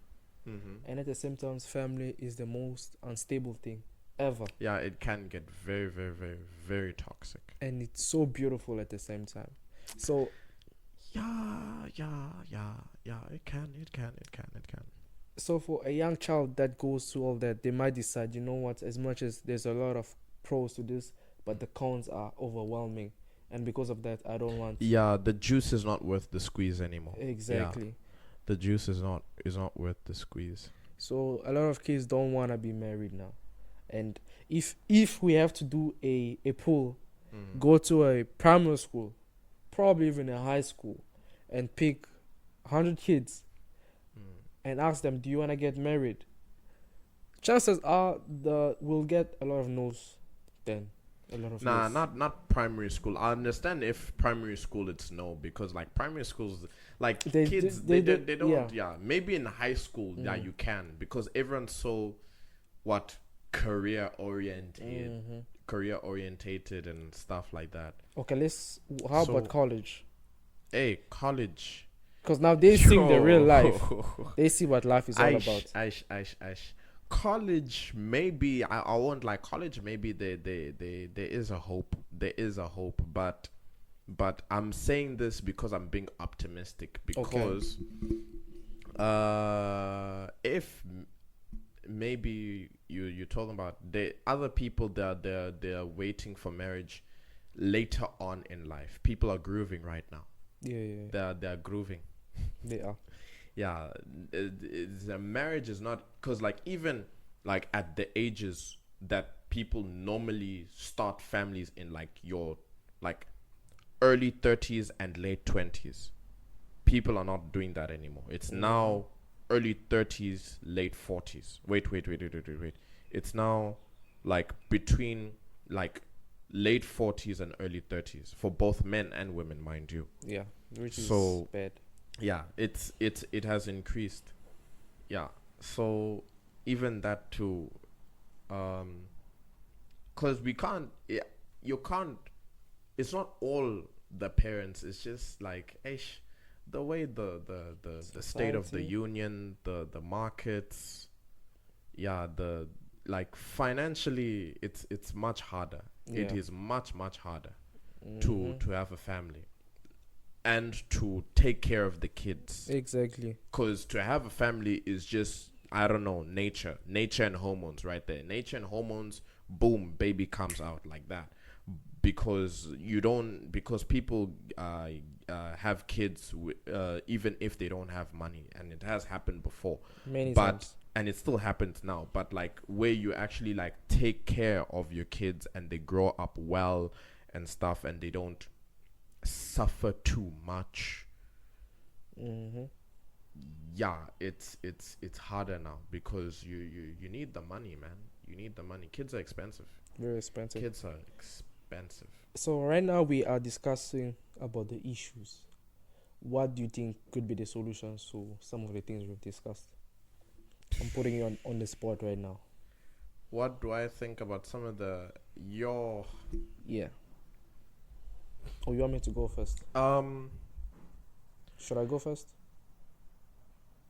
Mm-hmm. and at the same time, family is the most unstable thing ever, Yeah, it can get very, very, very, very toxic. and it's so beautiful at the same time. So Yeah, yeah, yeah, yeah. It can. so for a young child that goes through all that, they might decide, you know what, as much as there's a lot of pros to this, but the cons are overwhelming, and because of that, I don't want. Yeah, the juice is not worth the squeeze anymore. Yeah, Exactly. the juice is not worth the squeeze. So a lot of kids don't want to be married now, and if we have to do a poll, Mm. go to a primary school, probably even a high school, and pick 100 kids Mm. and ask them, do you want to get married? Chances are the we'll get a lot of no's, then a lot of Nah, yes. not primary school. I understand if primary school it's no, because like primary schools, like They kids they yeah. don't, yeah, maybe in high school, yeah, Mm. you can, because everyone's so what career oriented Mm-hmm. career orientated and stuff like that. Okay, how about So college? hey, college. Because now they sing the real life. Yo. They see what life is all Aish, about. aish, aish, aish. College, maybe I won't like college. Maybe there is a hope. There is a hope, but I'm saying this because I'm being optimistic. Because if maybe you're talking about the other people that they're waiting for marriage later on in life. People are grooving right now. Yeah, yeah, They're grooving. they are. Yeah, the marriage is not, because like even like at the ages that people normally start families in, like your like early 30s and late 20s, people are not doing that anymore. It's now early 30s, late 40s. Wait. It's now like between like late 40s and early 30s for both men and women, mind you. Yeah, which is So bad. yeah, it has increased. Yeah, so even that too, because we can't, yeah, you can't, it's not all the parents, it's just like ish, the way the state of the Society. union, the markets, yeah, the like financially it's much harder. It Yeah. is much harder Mm-hmm. to have a family and to take care of the kids, Exactly. because to have a family is just, I don't know, nature and hormones right there. Nature and hormones, boom, baby comes out like that. Because because people have kids even if they don't have money, and it has happened before, Many but times. and it still happens now, but like where you actually like take care of your kids and they grow up well and stuff, and they don't suffer too much. Mm-hmm. Yeah, it's harder now, because you need the money, man. You need the money. Kids are expensive. Very expensive. Kids are expensive. So right now we are discussing about the issues. What do you think could be the solutions to some of the things we've discussed? I'm putting you on the spot right now. What do I think about some of the your Yeah. Oh, you want me to go first? Should I go first?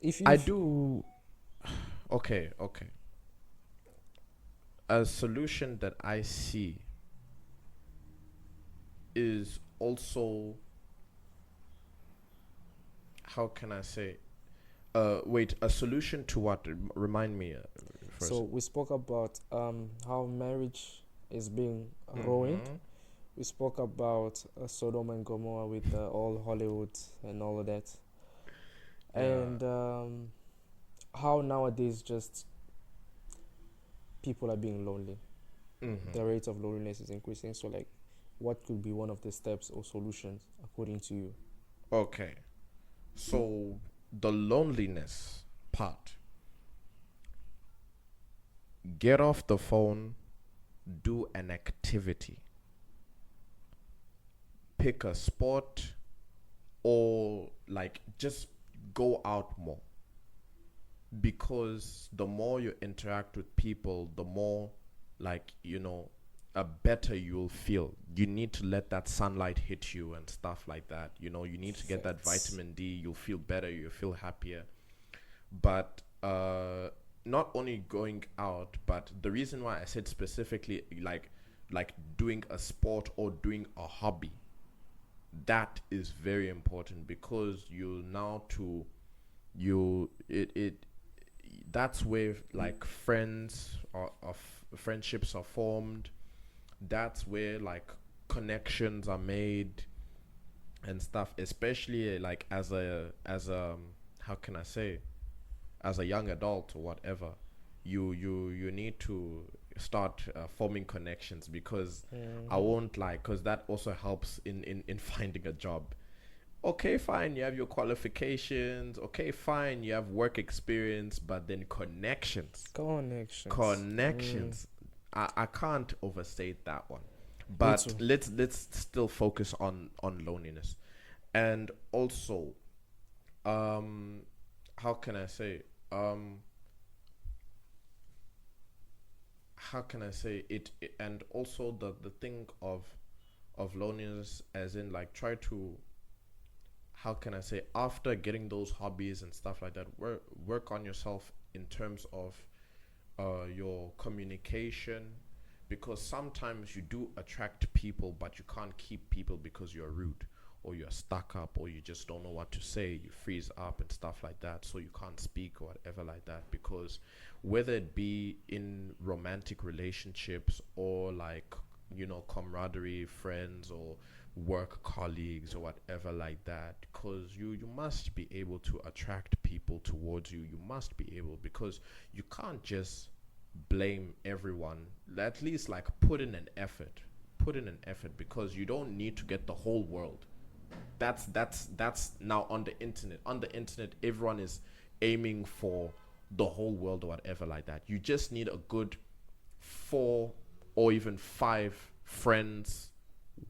If you I do. Okay. A solution that I see is also, how can I say? Wait, a solution to what? Remind me first. So we spoke about how marriage is being ruined. Mhm. We spoke about Sodom and Gomorrah with all Hollywood and all of that. Yeah. And how nowadays just people are being lonely. The rate of loneliness is increasing. So, like, what could be one of the steps or solutions according to you? Okay. So the loneliness part. Get off the phone, do an activity. Pick a sport or like just go out more. Because the more you interact with people, the more like, a better you'll feel. You need to let that sunlight hit you and stuff like that. You need to get that Facts. vitamin D. You'll feel better. You'll feel happier. But not only going out, but the reason why I said specifically like doing a sport or doing a hobby, that is very important because you now to you it that's where like friends or of friendships are formed. That's where like connections are made and stuff, especially like as a how can I say, as a young adult or whatever. You need to start forming connections because I won't lie, because that also helps in finding a job. Okay, fine, you have your qualifications. Okay, fine, you have work experience, but then Connections. connections. I can't overstate that one. Me But too. let's still focus on loneliness, and also, um, how can I say, how can I say it and also the thing of loneliness, as in like try to, how can I say, after getting those hobbies and stuff like that, work on yourself in terms of your communication, because sometimes you do attract people, but you can't keep people because you're rude or you're stuck up or you just don't know what to say. You freeze up and stuff like that, so you can't speak or whatever like that. Because whether it be in romantic relationships or like camaraderie, friends or work colleagues or whatever like that, because you must be able to attract people towards you. You must be able, because you can't just blame everyone. At least like put in an effort, because you don't need to get the whole world. That's now on the internet. On the internet, everyone is aiming for the whole world or whatever like that. You just need a good 4 or even 5 friends,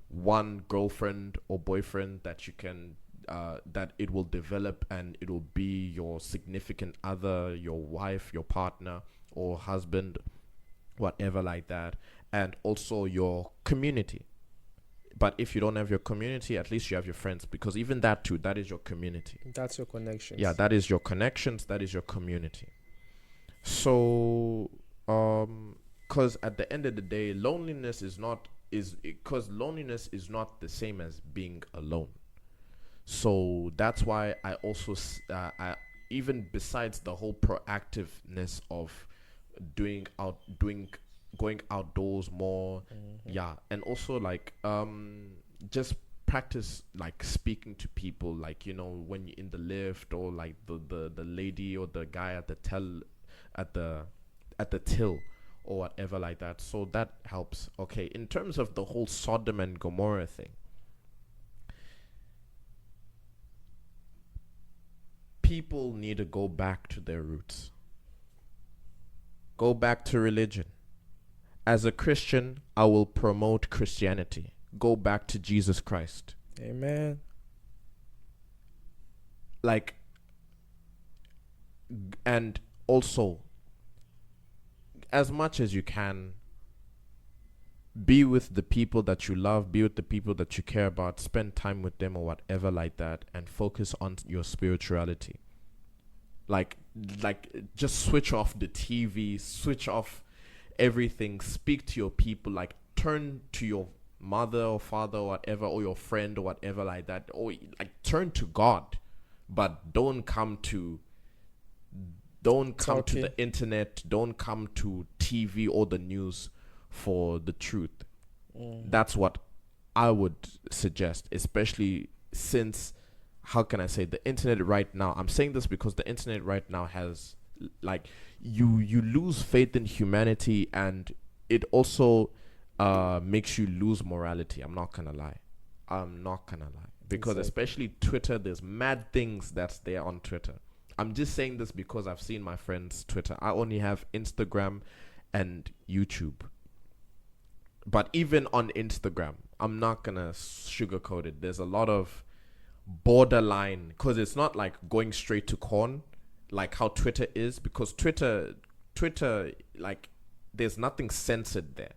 one girlfriend or boyfriend that you can that it will develop, and it will be your significant other, your wife, your partner or husband, whatever like that. And also your community. But if you don't have your community, at least you have your friends, because even that too, that is your community. That's your Yeah, connections. that is your connections, that is your community. So because at the end of the day, loneliness is not is because loneliness is not the same as being alone. So that's why I also I, even besides the whole proactiveness of doing going outdoors more, yeah. And also like just practice like speaking to people, like when you're in the lift, or like the lady or the guy at the at the till or whatever like that. So that helps. Okay, in terms of the whole Sodom and Gomorrah thing, people need to go back to their roots, go back to religion. As a Christian, I will promote Christianity. Go back to Jesus Christ. Amen. Like, and also, as much as you can, be with the people that you love, be with the people that you care about, spend time with them or whatever like that, and focus on your spirituality. Like, just switch off the TV, switch off everything, speak to your people, like turn to your mother or father or whatever, or your friend or whatever like that, or like turn to God, but don't come to Talking. the internet, don't come to TV or the news for the truth. That's what I would suggest, especially since, how can I say, the internet right now, I'm saying this because the internet right now has like you lose faith in humanity, and it also makes you lose morality. I'm not gonna lie. Because Exactly. especially Twitter, there's mad things that's there on Twitter. I'm just saying this because I've seen my friends' Twitter. I only have Instagram and YouTube. But even on Instagram, I'm not gonna sugarcoat it. There's a lot of borderline, because it's not like going straight to corn like how Twitter is, because Twitter, like, there's nothing censored there.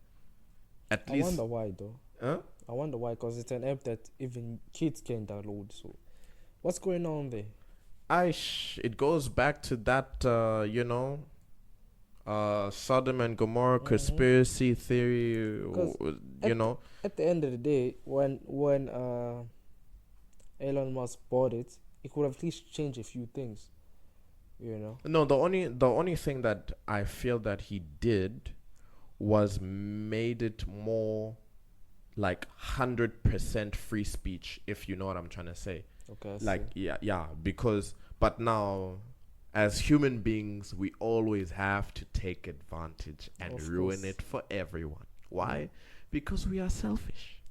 At I least, wonder why though. huh? I wonder why, because it's an app that even kids can download. So, what's going on there? It goes back to that, Sodom and Gomorrah conspiracy theory. Because You at know, at the end of the day, when Elon Musk bought it, it could have at least changed a few things. You know. no, the only thing that I feel that he did was made it more like 100% free speech, if you know what I'm trying to say. Okay. I see. Like, yeah, because, but now, as human beings, we always have to take advantage and Of ruin course. it for everyone. Why? Because we are selfish.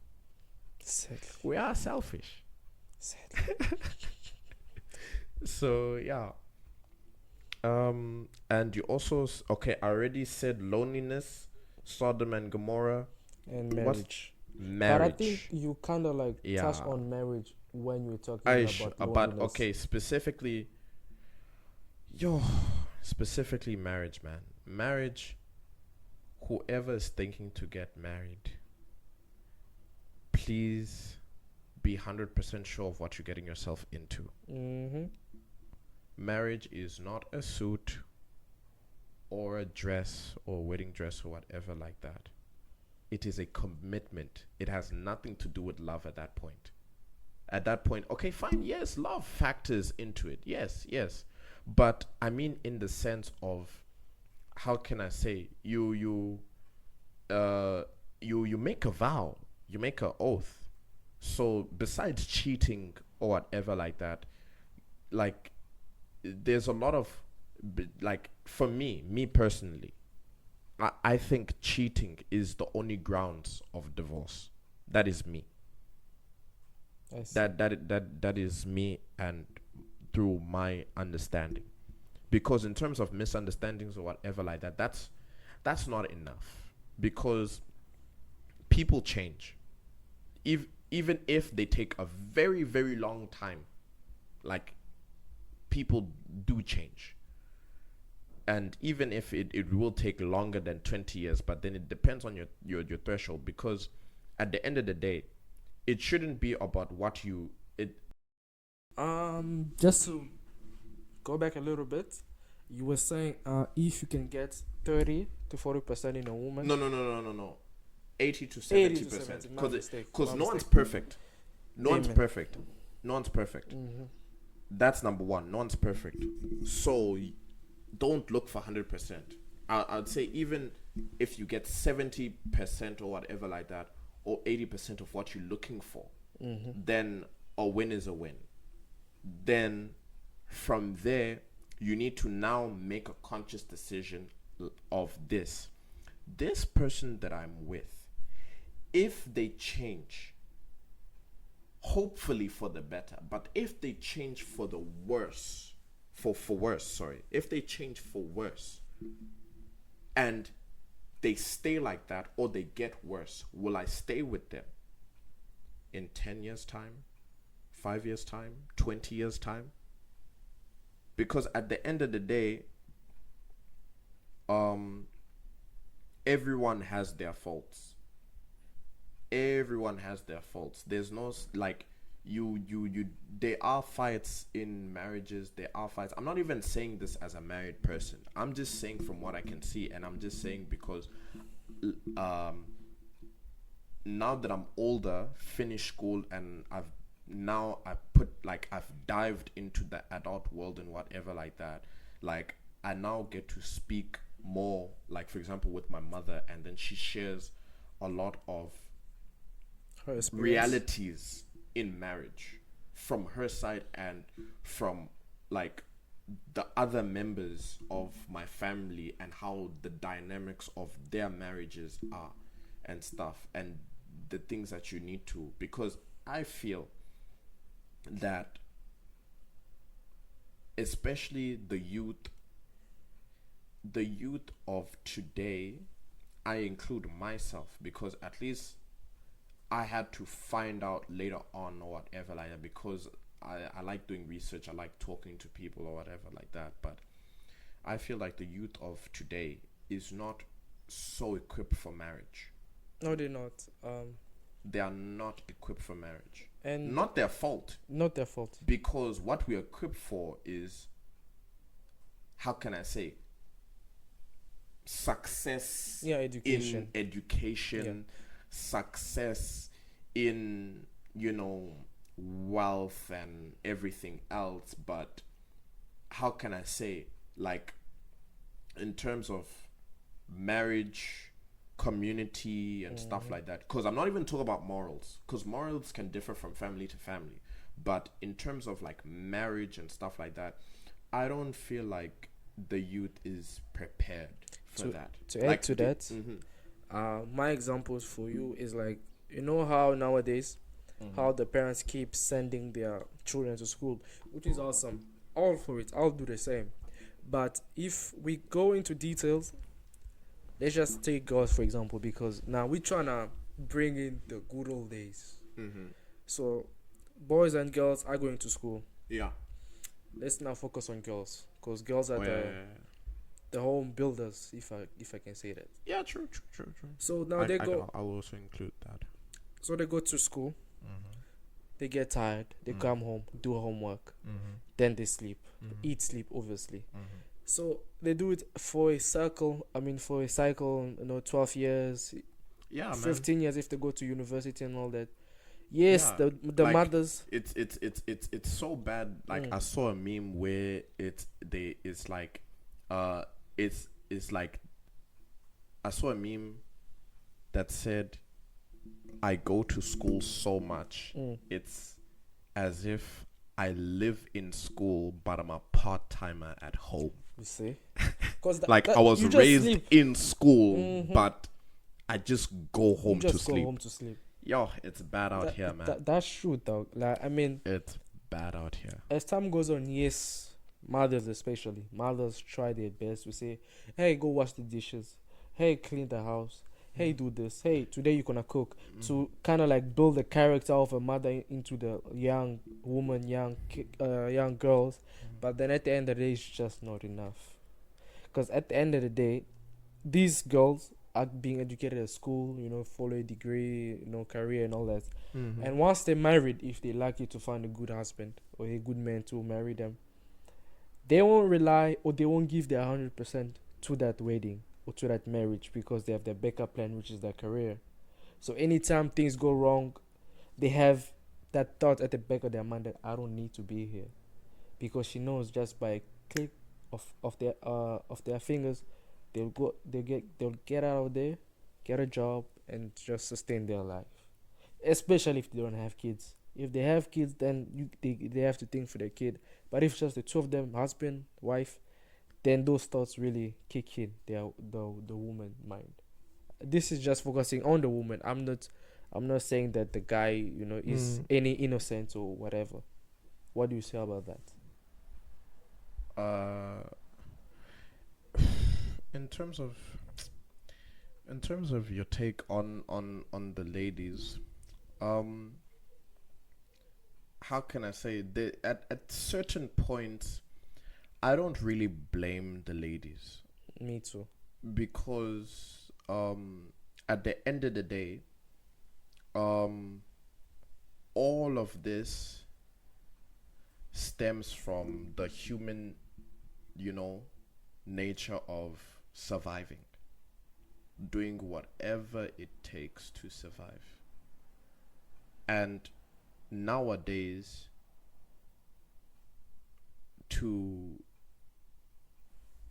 Sadly. We are selfish. Sadly. So yeah. And you also okay, I already said loneliness, Sodom and Gomorrah, And what's marriage. marriage. But I think you kind of like touch Yeah. on marriage when you're talking about But loneliness. okay, specifically specifically marriage, man. Marriage, whoever is thinking to get married, please be 100% sure of what you're getting yourself into. Mm-hmm. Marriage is not a suit or a dress or a wedding dress or whatever like that. It is a commitment. It has nothing to do with love at that point. At that point, okay, fine, yes, love factors into it. Yes. But I mean, in the sense of, how can I say, you make a vow, you make an oath. So besides cheating or whatever like that, like, there's a lot of, like, for me personally, I think cheating is the only grounds of divorce. That is me. I see. That is me, and through my understanding. Because in terms of misunderstandings or whatever like that, that's not enough. Because people change. Even if they take a very, very long time, like, people do change. And even if it will take longer than 20 years, but then it depends on your threshold. Because at the end of the day, it shouldn't be about what you it Just to go back a little bit, you were saying if you can get 30 to 40% in a woman. no 80 to 80 to 70%, 70. My mistake. because My no one's mistake. perfect. No one's Amen. perfect. No one's perfect. Mm-hmm. That's number one. No one's perfect. So don't look for 100%. I'd say even if you get 70% or whatever like that, or 80% of what you're looking for, Mm-hmm. then a win is a win. Then from there, you need to now make a conscious decision of this person that I'm with. If they change, hopefully for the better, but if they change for the worse, for worse, sorry, if they change for worse, and they stay like that, or they get worse, will I stay with them in 10 years time, 5 years time, 20 years time? Because at the end of the day, everyone has their faults. Everyone has their faults. There's no, like, you there are fights in marriages. There are fights. I'm not even saying this as a married person. I'm just saying from what I can see, and I'm just saying because now that I'm older, finished school, and I've dived into the adult world and whatever like that. Like, I now get to speak more, like, for example, with my mother, and then she shares a lot of Her experience. realities in marriage from her side, and from, like, the other members of my family and how the dynamics of their marriages are and stuff, and the things that you need to, because I feel that especially the youth of today, I include myself, because at least I had to find out later on or whatever like that, because I like doing research, I like talking to people or whatever like that. But I feel like the youth of today is not so equipped for marriage. No, they're not. They are not equipped for marriage. And Not their fault, not their fault. because what we are equipped for is, how can I say, success Yeah, education. in education, success in, wealth and everything else. But how can I say, like, in terms of marriage, community, and stuff like that, because I'm not even talking about morals, because morals can differ from family to family. But in terms of like marriage and stuff like that, I don't feel like the youth is prepared for that. To add to that, my examples for you is like, you know how nowadays, how the parents keep sending their children to school, which is awesome. All for it. I'll do the same. But if we go into details, let's just take girls for example, because now we're trying to bring in the good old days. So boys and girls are going to school. Yeah. Let's now focus on girls, because girls are the home builders, if I can say that. Yeah, true. So now I'll also include that. So they go to school. They get tired. They come home, do homework. Then they sleep. Eat, sleep, obviously. So they do it for a cycle. 12 years. Yeah, 15 years if they go to university and all that. Yes, the like, mothers. It's so bad. Like, I saw a meme where it's like I saw a meme that said, I go to school so much, it's as if I live in school, but I'm a part-timer at home. You see? Cause I was raised in school, but I just go home to sleep. Go home to sleep. Yo, it's bad out here, man. That's true, dog. Like, I mean, it's bad out here. As time goes on, yes, mothers especially, mothers try their best to say, hey, go wash the dishes. Hey, clean the house. Hey, do this. Hey, today you're gonna cook. To kind of like build the character of a mother into the young woman, young girls. But then at the end of the day, it's just not enough. Because at the end of the day, these girls are being educated at school, follow a degree, career and all that. And once they're married, if they're lucky to find a good husband or a good man to marry them, they won't rely or they won't give their 100% to that wedding or to that marriage, because they have their backup plan, which is their career. So anytime things go wrong, they have that thought at the back of their mind that I don't need to be here, because she knows just by a click of their fingers, they'll get out of there, get a job, and just sustain their life. Especially if they don't have kids. If they have kids, then they have to think for their kid. But if just the two of them, husband, wife, then those thoughts really kick in the woman mind. This is just focusing on the woman. I'm not saying that the guy, is any innocent or whatever. What do you say about that? In terms of your take on the ladies, how can I say, at certain points, I don't really blame the ladies. Me too. Because at the end of the day, all of this stems from the human, nature of surviving, doing whatever it takes to survive. And nowadays, to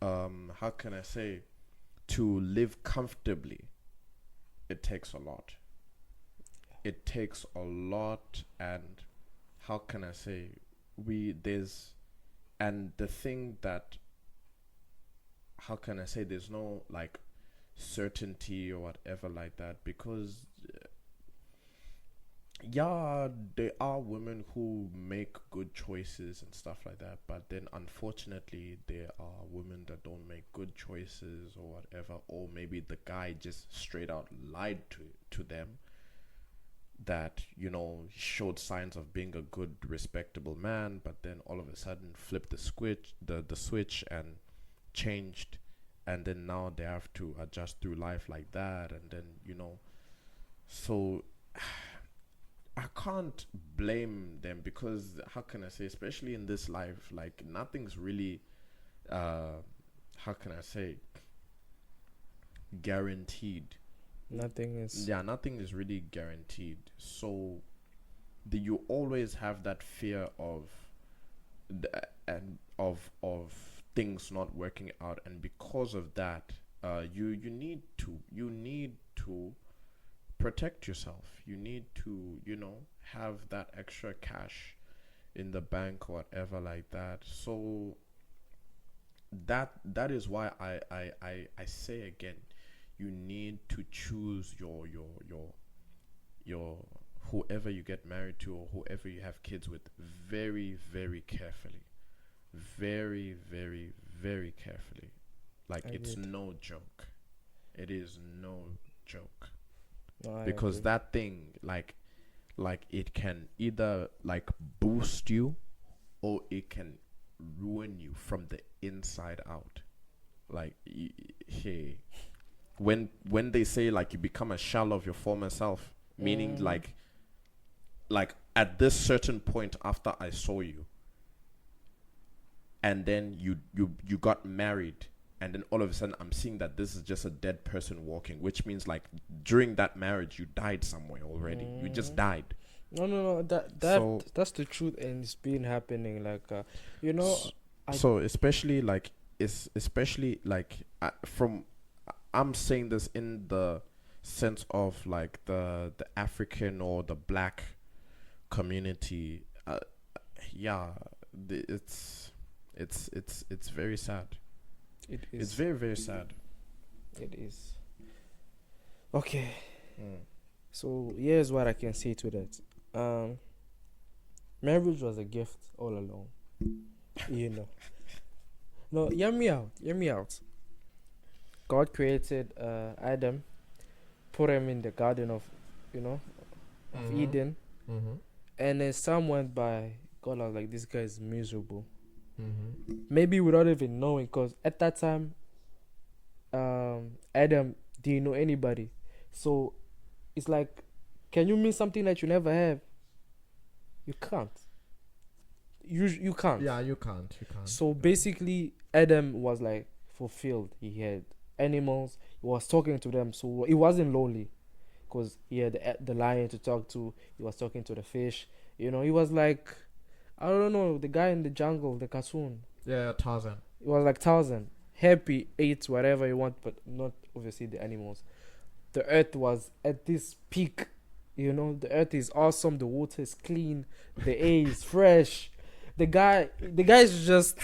how can I say, to live comfortably, it takes a lot. It takes a lot. And how can I say, and the thing that, how can I say, there's no like certainty or whatever like that, because yeah, there are women who make good choices and stuff like that, but then unfortunately there are women that don't make good choices or whatever, or maybe the guy just straight out lied to them, that, you know, showed signs of being a good respectable man, but then all of a sudden flipped the switch and changed, and then now they have to adjust through life like that, and then, you know, so I can't blame them, because how can I say, especially in this life, like nothing's really how can I say, guaranteed. Nothing is. Yeah, nothing is really guaranteed. So you always have that fear of of things not working out, and because of that, you need to protect yourself. You need to, you know, have that extra cash in the bank or whatever like that. So that is why I say again, you need to choose your whoever you get married to or whoever you have kids with very, very carefully. Very, very, very carefully. Like, it's no joke. It is no joke. No, because that thing, like it can either like boost you, or it can ruin you from the inside out. Like, hey, when they say like you become a shell of your former self, meaning like at this certain point after I saw you, and then you got married, and then all of a sudden I'm seeing that this is just a dead person walking, which means like during that marriage you died somewhere already. You just died. No. That's the truth, and it's been happening. Like, you know. So especially like from, I'm saying this in the sense of like the African or the black community. It's very sad. It is. It's very, very sad. It is. Okay. So here's what I can say to that. Marriage was a gift all along. You know. No, hear me out. God created Adam, put him in the garden of Eden, and then some went by. God was like, this guy is miserable. Maybe without even knowing, because at that time, Adam didn't know anybody. So it's like, can you miss something that you never have? You can't. You can't. Yeah, you can't. So basically, Adam was like fulfilled. He had animals. He was talking to them, so he wasn't lonely, because he had the lion to talk to. He was talking to the fish. You know, he was like, I don't know, the guy in the jungle, the cartoon. Yeah, Tarzan. It was like Tarzan. Happy, ate whatever you want, but not obviously the animals. The earth was at this peak. You know, the earth is awesome. The water is clean. The air is fresh. The guy is just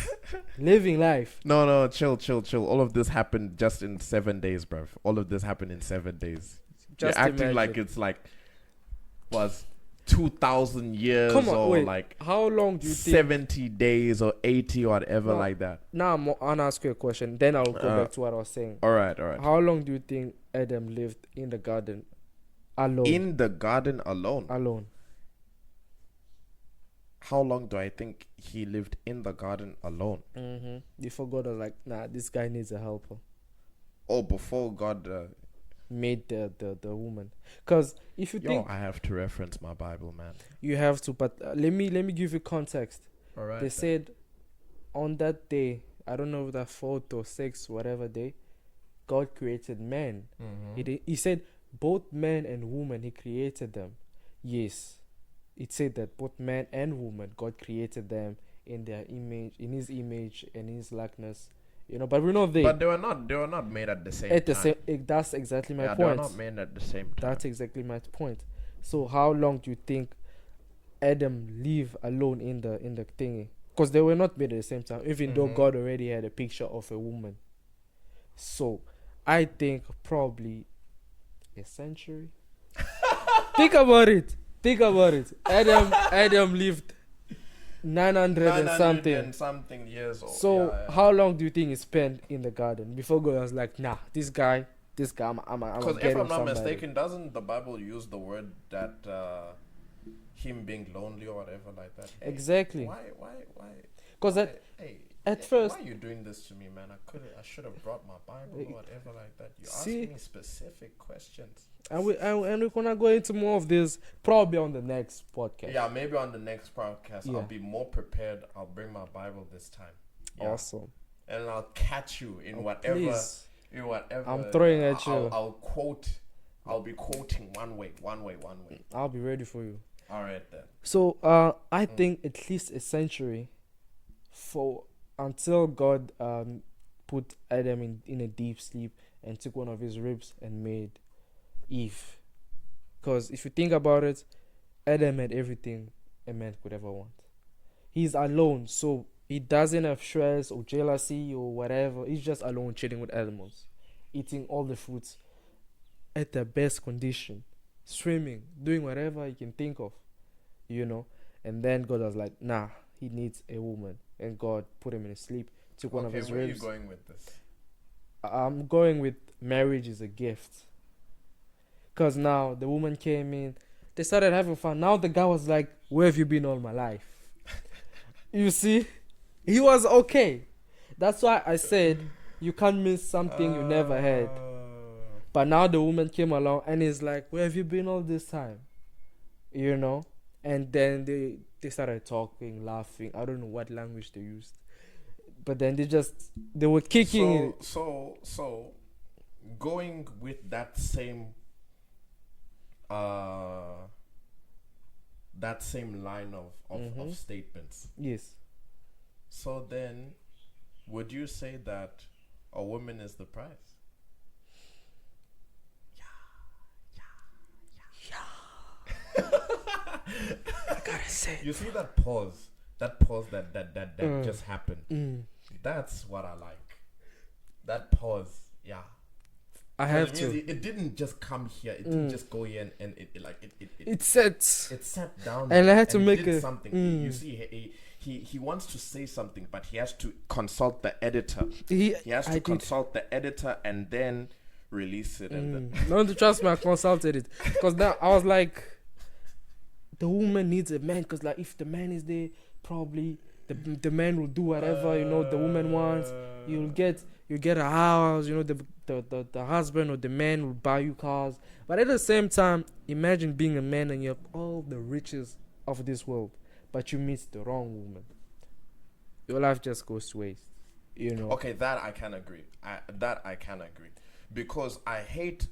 living life. No, chill. All of this happened just in 7 days, bruv. All of this happened in 7 days. Just You're acting imagine. like it's like was 2,000 years. Come on, or wait. like How long do you think? 70 days or 80 or whatever like that. Now I'm gonna ask you a question. Then I'll go back to what I was saying. All right. How long do you think Adam lived in the garden alone? In the garden alone? Alone. How long do I think he lived in the garden alone? Before God was like, nah, this guy needs a helper. Oh, before God made the woman. Because if you think, I have to reference my Bible, man. You have to, but let me give you context. All right. They said on that day, I don't know if that 4th or 6th, whatever day, God created man. He said both man and woman, he created them. Yes. It said that both man and woman, God created them in their image, in his image and his likeness. You know, but we know But they were not made at the same time. That's exactly my point. They were not made at the same time. That's exactly my point. So how long do you think Adam lived alone in the thingy? because they were not made at the same time, even though Mhm. God already had a picture of a woman. So I think probably a century. Think about it. Adam lived 900 and 900 something. and something years old. So Yeah. how long do you think he spent in the garden before God was like, nah, this guy, I'm Because if getting I'm not somebody. mistaken, doesn't the Bible use the word that him being lonely or whatever like that? Hey, Exactly. Why? Because at first, why are you doing this to me, man? I should have brought my Bible or whatever like that. You See? asking me specific questions. and we're gonna go into more of this probably on the next podcast. Yeah, maybe on the next podcast Yeah. I'll be more prepared. I'll bring my Bible this time. Yeah. Awesome. And I'll catch you in whatever. Please. In whatever. I'm throwing at you. I'll quote. I'll be quoting one way. I'll be ready for you. All right then. So I think at least a century for until God put Adam in a deep sleep and took one of his ribs and made Eve. Because if you think about it, Adam had everything a man could ever want. He's alone, so he doesn't have stress or jealousy or whatever. He's just alone chilling with animals, eating all the fruits at the best condition, swimming, doing whatever he can think of, And then God was like, nah, he needs a woman. And God put him in sleep, took one of his where ribs. are you going with this? I'm going with marriage is a gift. Because now the woman came in, they started having fun. Now the guy was like, where have you been all my life? You see? He was okay. That's why I said you can't miss something you never had. But now the woman came along and is like, where have you been all this time? And then they started talking, laughing. I don't know what language they used. But then they were kicking it. So going with that same line of statements. Yes. So then would you say that a woman is the prize? I gotta say. You see that pause that just happened. That's what I like. That pause, yeah. I have to. It didn't just come here. It didn't just go here and it sat. It sat down. And I had to make something. You see, he wants to say something, but he has to consult the editor. He has to consult the editor and then release it. And then no, trust me, I consulted it because now I was like, the woman needs a man because like if the man is there, probably the man will do whatever the woman wants. You'll get a house. The husband or the man will buy you cars. But at the same time, imagine being a man and you have all the riches of this world, but you meet the wrong woman. Your life just goes to waste. Okay, that I can agree. I can agree because I hate.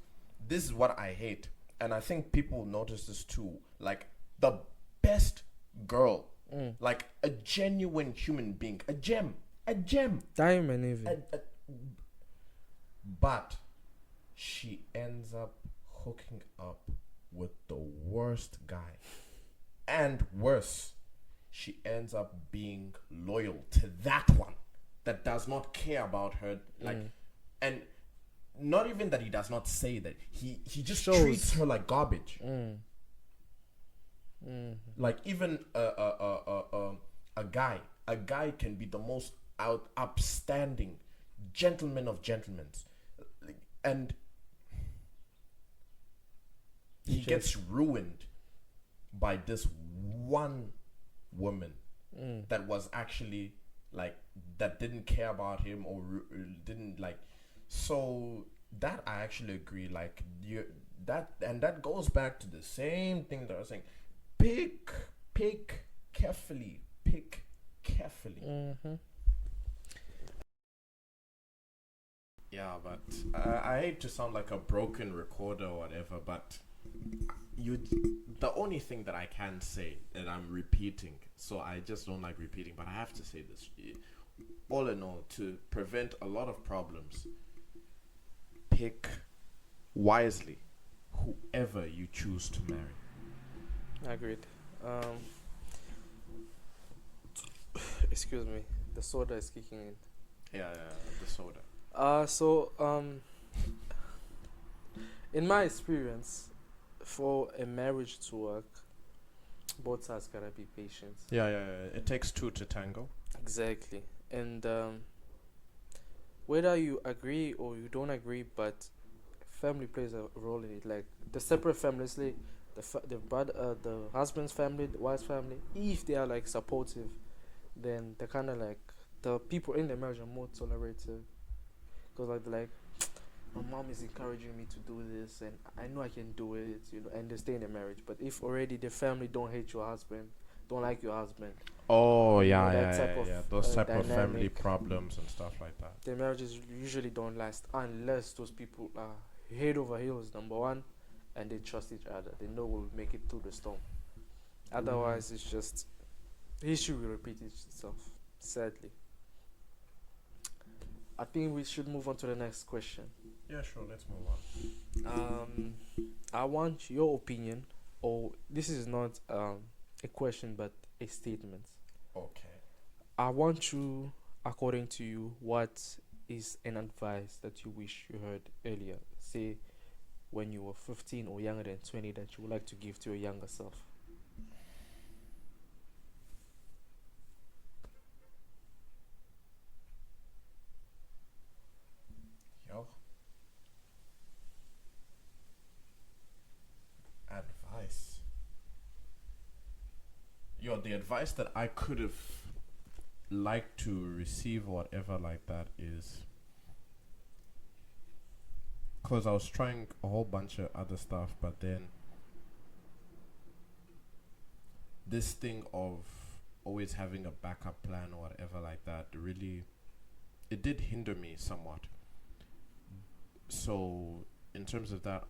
This is what I hate, and I think people notice this too. Like the best girl, like a genuine human being, a gem, diamond even. But she ends up hooking up with the worst guy, and worse, she ends up being loyal to that one that does not care about her, and not even that he does not say that, he just treats her like garbage. Like even a guy can be the most upstanding gentleman of gentlemen, and he gets ruined by this one woman that was actually like that didn't care about him or didn't like. So that I actually agree. Like that goes back to the same thing that I was saying. Pick carefully. Yeah, but I hate to sound like a broken recorder or whatever, but the only thing that I can say that I'm repeating, so I just don't like repeating, but I have to say this. All in all, to prevent a lot of problems, pick wisely whoever you choose to marry. Agreed. A Excuse me, the soda is kicking in. Yeah, the soda. In my experience, for a marriage to work, both sides gotta be patient. It takes two to tango. Exactly. And whether you agree or you don't agree, but family plays a role in it. Like the separate families, like the husband's family, the wife's family, if they are like supportive, then they're kind of like the people in the marriage are more tolerated. Because like they're like, my mom is encouraging me to do this, and I know I can do it, and they stay in the marriage. But if already the family don't hate your husband, don't like your husband, Oh that type of those type of family dynamic, problems and stuff like that. the marriages usually don't last unless those people are head over heels, number one, and they trust each other. They know we'll make it through the storm. Otherwise, it's just history will repeat itself. Sadly, I think we should move on to the next question. Yeah, sure. Let's move on. I want your opinion, or this is not a question but a statement. Okay. I want you, according to you, what is an advice that you wish you heard earlier? Say when you were 15 or younger than 20 that you would like to give to your younger self. Yo. Advice. Yo, the advice that I could have liked to receive or whatever like that is, because I was trying a whole bunch of other stuff, but then this thing of always having a backup plan or whatever like that really, it did hinder me somewhat. So in terms of that,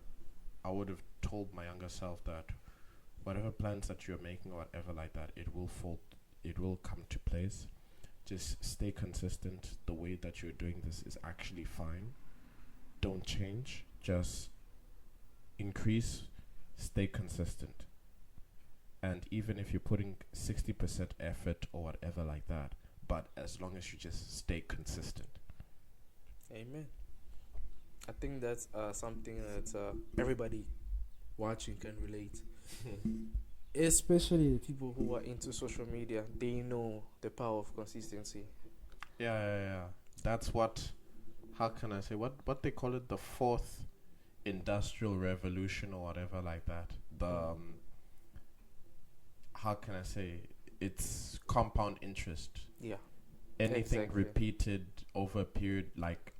I would have told my younger self that whatever plans that you're making or whatever like that, it will come to place. Just stay consistent. The way that you're doing this is actually fine. Don't change. Just increase. Stay consistent. And even if you're putting 60% effort or whatever like that, but as long as you just stay consistent. Amen. I think that's something that everybody watching can relate. Especially the people who are into social media, they know the power of consistency. Yeah. That's what, how can I say, what they call it, the fourth industrial revolution or whatever like that. The, how can I say, it's compound interest. Yeah. Anything Exactly. repeated over a period, like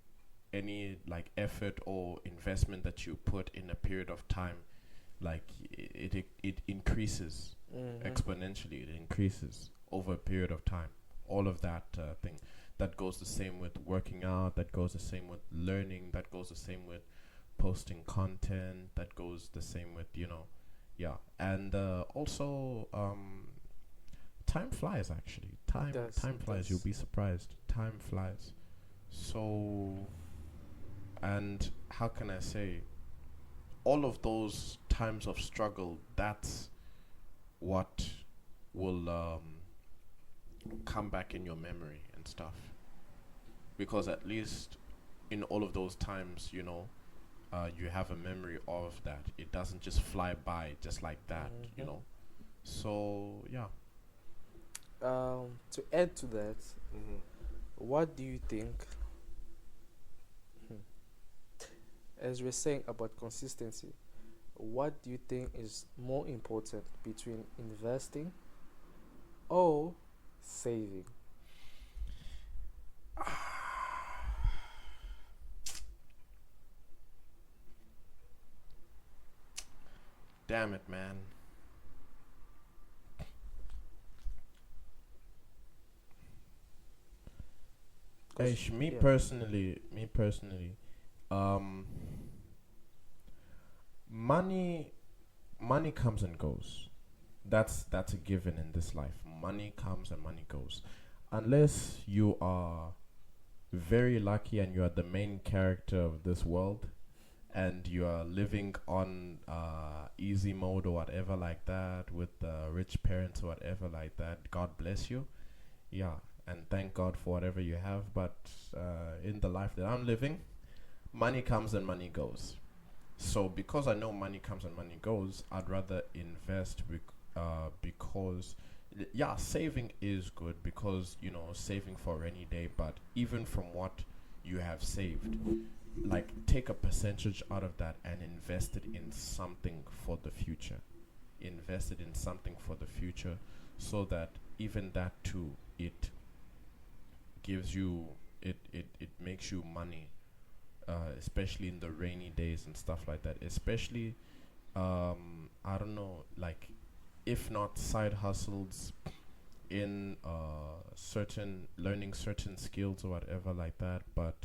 any like effort or investment that you put in a period of time, like it increases exponentially. It increases over a period of time. All of that thing. That goes the same with working out. That goes the same with learning. That goes the same with posting content. That goes the same with yeah. And also time flies actually. Time It flies. does. You'll be surprised. Time flies. So, and how can I say, all of those times of struggle, that's what will come back in your memory and stuff. Because at least in all of those times, you have a memory of that. It doesn't just fly by just like that. So, yeah. To add to that, what do you think? As we're saying about consistency, what do you think is more important between investing or saving? Damn it, man. Me Yeah. personally, um, money comes and goes. That's a given in this life. Money comes and money goes, unless you are very lucky and you are the main character of this world, and you are living on easy mode or whatever like that with rich parents or whatever like that. God bless you. Yeah, and thank God for whatever you have. But in the life that I'm living, money comes and money goes. So because I know money comes and money goes, I'd rather invest because yeah, saving is good because saving for a rainy day. But even from what you have saved, like take a percentage out of that and invest it in something for the future. Invest it in something for the future, so that even that too, it gives you it makes you money, especially in the rainy days and stuff like that. Especially, I don't know, like if not side hustles in certain learning certain skills or whatever like that, but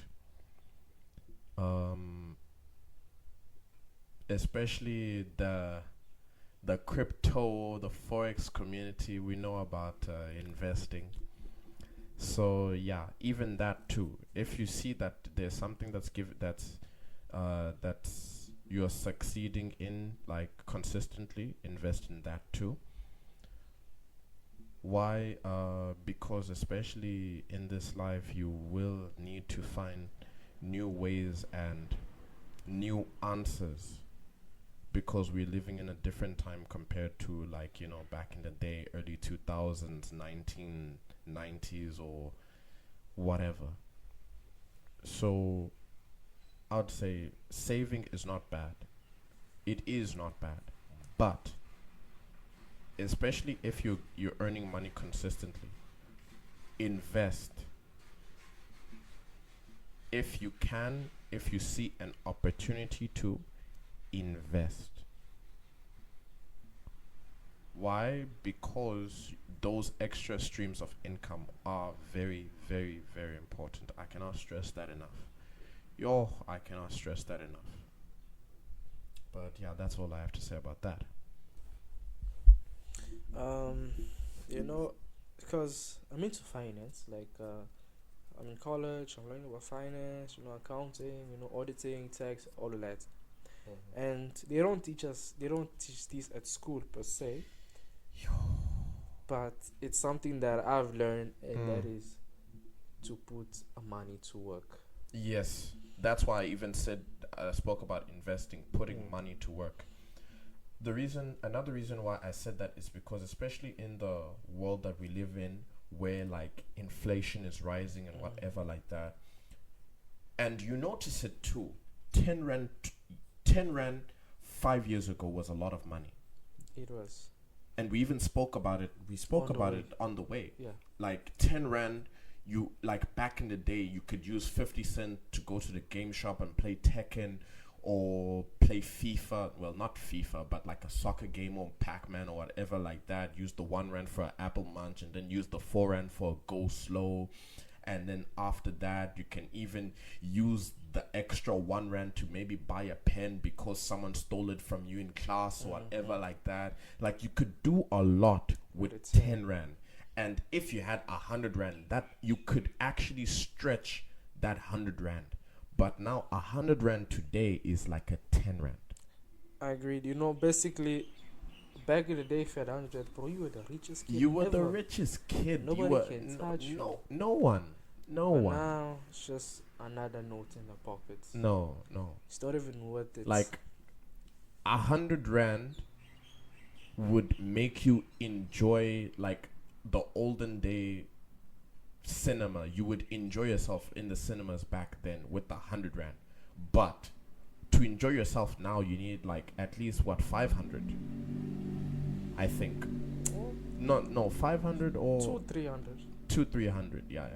especially the crypto, the forex community, we know about investing. So yeah, even that too. If you see that there's something that's you're succeeding in, like consistently, invest in that too. Why? Because especially in this life, you will need to find new ways and new answers, because we're living in a different time compared to, like, back in the day, early 2000s, 1990s or whatever. So I'd say saving is not bad. It is not bad. But especially if you're earning money consistently, invest if you can, if you see an opportunity to invest. Why? Because those extra streams of income are very, very, very important. I cannot stress that enough. I cannot stress that enough. But yeah, that's all I have to say about that. Um, because I'm into finance. Like, I'm in college. I'm learning about finance. Accounting. Auditing, tax, all of that. And they don't teach us. They don't teach this at school per se. But it's something that I've learned, and that is to put money to work. Yes, that's why I even spoke about investing, putting money to work. Another reason why I said that is because, especially in the world that we live in, where like inflation is rising and whatever like that, and you notice it too. 10 rand 5 years ago was a lot of money. It was. And we even spoke about it. We spoke about it on the way. Yeah. Like 10 rand, you like back in the day, you could use 50 cent to go to the game shop and play Tekken or play FIFA. Well, not FIFA, but like a soccer game or Pac-Man or whatever like that. Use the 1 rand for an apple munch, and then use the 4 rand for a go slow. And then after that, you can even use the extra 1 rand to maybe buy a pen because someone stole it from you in class or whatever like that. Like, you could do a lot with 10 rand. And if you had 100 rand, that you could actually stretch that 100 rand. But now 100 rand today is like a 10 rand. I agreed. Basically, back in the day, if you had 100, bro, you were the richest kid. You were the richest kid. Nobody can touch you. No one. No but one. Now it's just another note in the pockets. No. It's not even worth it. Like 100 rand would make you enjoy like the olden day cinema. You would enjoy yourself in the cinemas back then with the 100 rand. But to enjoy yourself now, you need like at least 500. I think. No, 500 or 200-300. Yeah.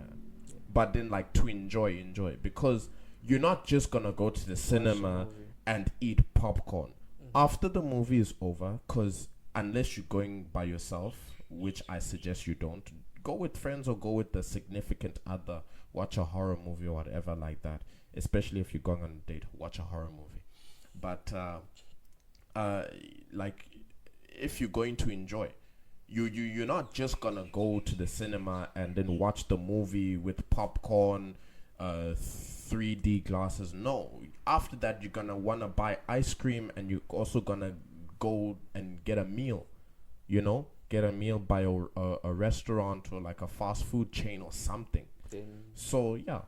But then like to enjoy because you're not just gonna go to the cinema and eat popcorn after the movie is over. Because unless you're going by yourself, which I suggest you don't, go with friends or go with the significant other, watch a horror movie or whatever like that. Especially if you're going on a date, watch a horror movie. But like if you're going to enjoy, you're not just gonna go to the cinema and then watch the movie with popcorn, 3D glasses. No, after that you're gonna wanna buy ice cream, and you're also gonna go and get a meal, get a meal by a restaurant or like a fast food chain or something. Then So yeah,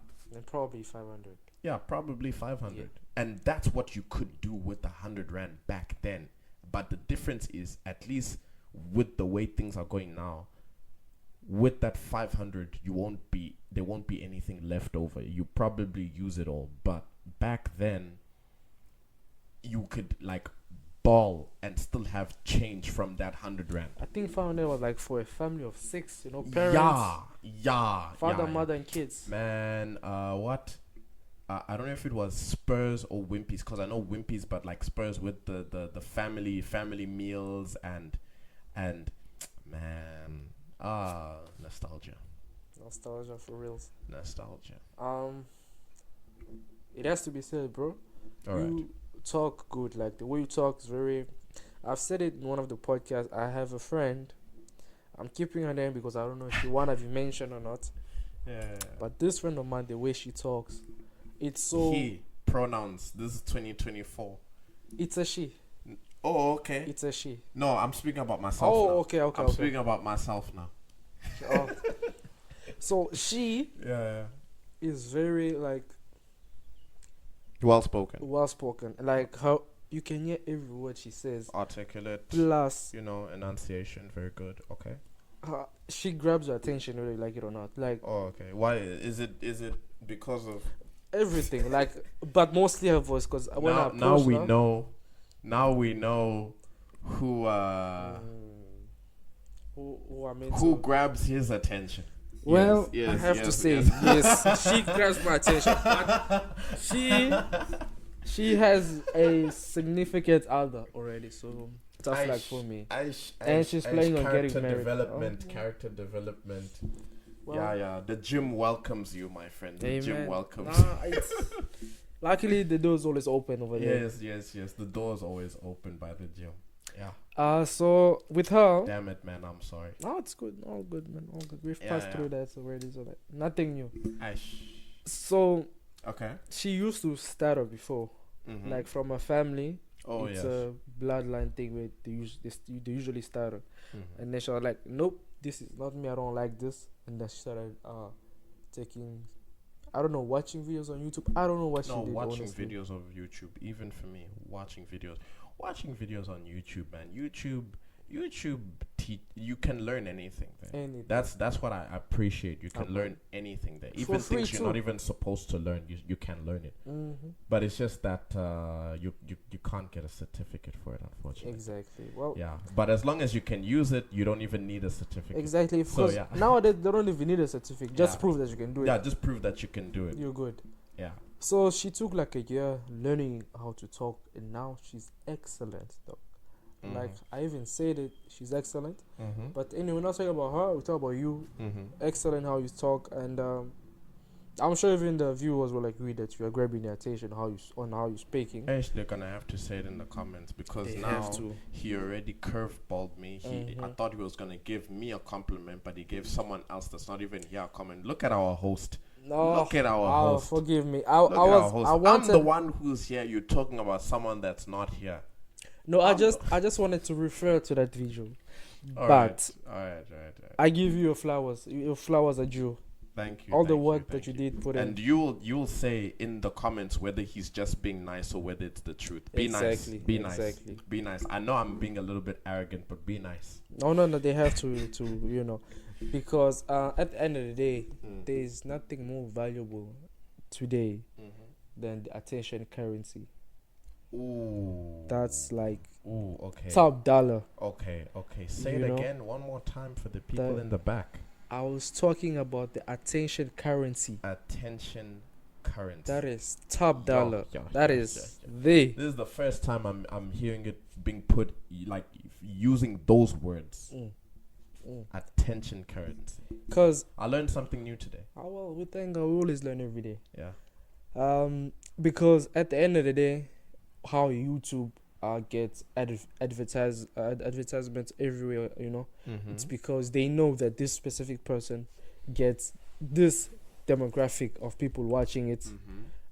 probably 500. yeah, probably 500. Yeah. And that's what you could do with 100 rand back then. But the difference is, at least with the way things are going now, with that 500, there won't be anything left over. You probably use it all. But back then, you could like ball and still have change from that 100 rand. I think 500 was like for a family of 6, you know, parents, father, mother, and kids. Man, what? I don't know if it was Spurs or Wimpy's, because I know Wimpy's, but like Spurs with the family meals and man, nostalgia For reals. Nostalgia. It has to be said, bro. All right. Talk good. Like the way you talk is very. I've said it in one of the podcasts. I have a friend. I'm keeping her name because I don't know if you want to be mentioned or not. Yeah. But this friend of mine, the way she talks, it's so. He pronouns. This is 2024. It's a she. Oh, okay. It's a she. No, I'm speaking about myself. Oh, now. okay. I'm speaking about myself now. Oh. So she Yeah. is very like Well spoken. like how you can hear every word she says. Articulate. Plus, Enunciation. Very good. Okay. she grabs your attention whether you like it or not. Like, Oh, okay. Why is it because of everything. Like, but mostly her voice. Because when I approach her, now we know who who I mean who grabs his attention. Well, Yes, I have to yes, say, yes. yes, she grabs my attention. But she has a significant other already, so tough like for me. And she's playing on getting married. Character development. Well, Yeah. The gym welcomes you, my friend. The gym welcomes. Luckily, the door's always open over there. Yes. The door's always open by the gym. Yeah. So with her. Damn it, man. I'm sorry. No, it's good. All good, man. All good. We've passed through that already, so like nothing new. So. Okay. She used to stutter before, like from a family. Oh, it's a bloodline thing where they usually stutter, and then she was like, "Nope, this is not me. I don't like this." And then she started taking, I don't know, watching videos on YouTube. I don't know what she did. Watching honestly. videos of YouTube. Even for me, watching videos on YouTube, man. YouTube you can learn anything there. That's what I appreciate. You can learn anything there, even things you're not even supposed to learn. You can learn it, but it's just that you can't get a certificate for it, unfortunately. Exactly. Well, yeah, but as long as you can use it, you don't even need a certificate. Exactly. So nowadays they don't even need a certificate. Just prove that you can do it. Yeah, just prove that you can do it. You're good. Yeah. So she took like a year learning how to talk, and now she's excellent, though. Like I even said it, she's excellent. But anyway, we're not talking about her. We talk about you. Excellent how you talk, and I'm sure even the viewers will agree that you are grabbing their attention how you're speaking. They're gonna have to say it in the comments because he already curveballed me. I thought he was gonna give me a compliment, but he gave someone else that's not even here a comment. Look at our host. Look at our host. Forgive me. I'm the one who's here. You're talking about someone that's not here. No, I just wanted to refer to that visual. All right. I give you your flowers. Your flowers are due. Thank you. All the work that you did put in. And you'll say in the comments whether he's just being nice or whether it's the truth. Be nice. Be nice. I know I'm being a little bit arrogant, but be nice. No. They have to because at the end of the day, there is nothing more valuable today than the attention currency. Ooh. That's like okay. top dollar. Okay. Say it again one more time for the people in the back. I was talking about the attention currency. Attention currency. That is top dollar. This is the first time I'm hearing it being put like using those words. Attention currency. Cause I learned something new today. Well, we thank God. We always learn every day. Yeah. Because at the end of the day, how YouTube gets advertisements everywhere, it's because they know that this specific person gets this demographic of people watching it.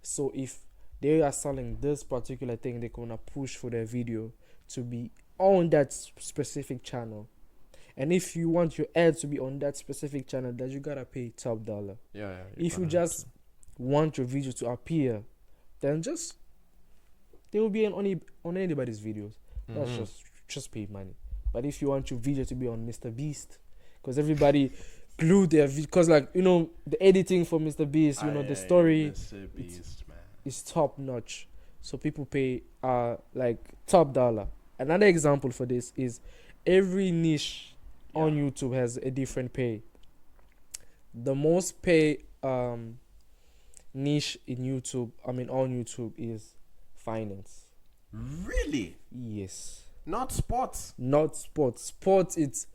So if they are selling this particular thing, they're gonna push for their video to be on that specific channel. And if you want your ad to be on that specific channel, that you gotta pay top dollar. Yeah. If you just want your video to appear, then they will be on anybody's videos. That's just pay money. But if you want your video to be on Mr. Beast, because everybody glued their because like the editing for Mr. Beast, the story, Mr. Beast, man, is top notch. So people pay like top dollar. Another example for this is every niche on YouTube has a different pay. The most pay niche in YouTube, on YouTube, is finance. Really? Yes. Not sports. Not sports. Sports, it's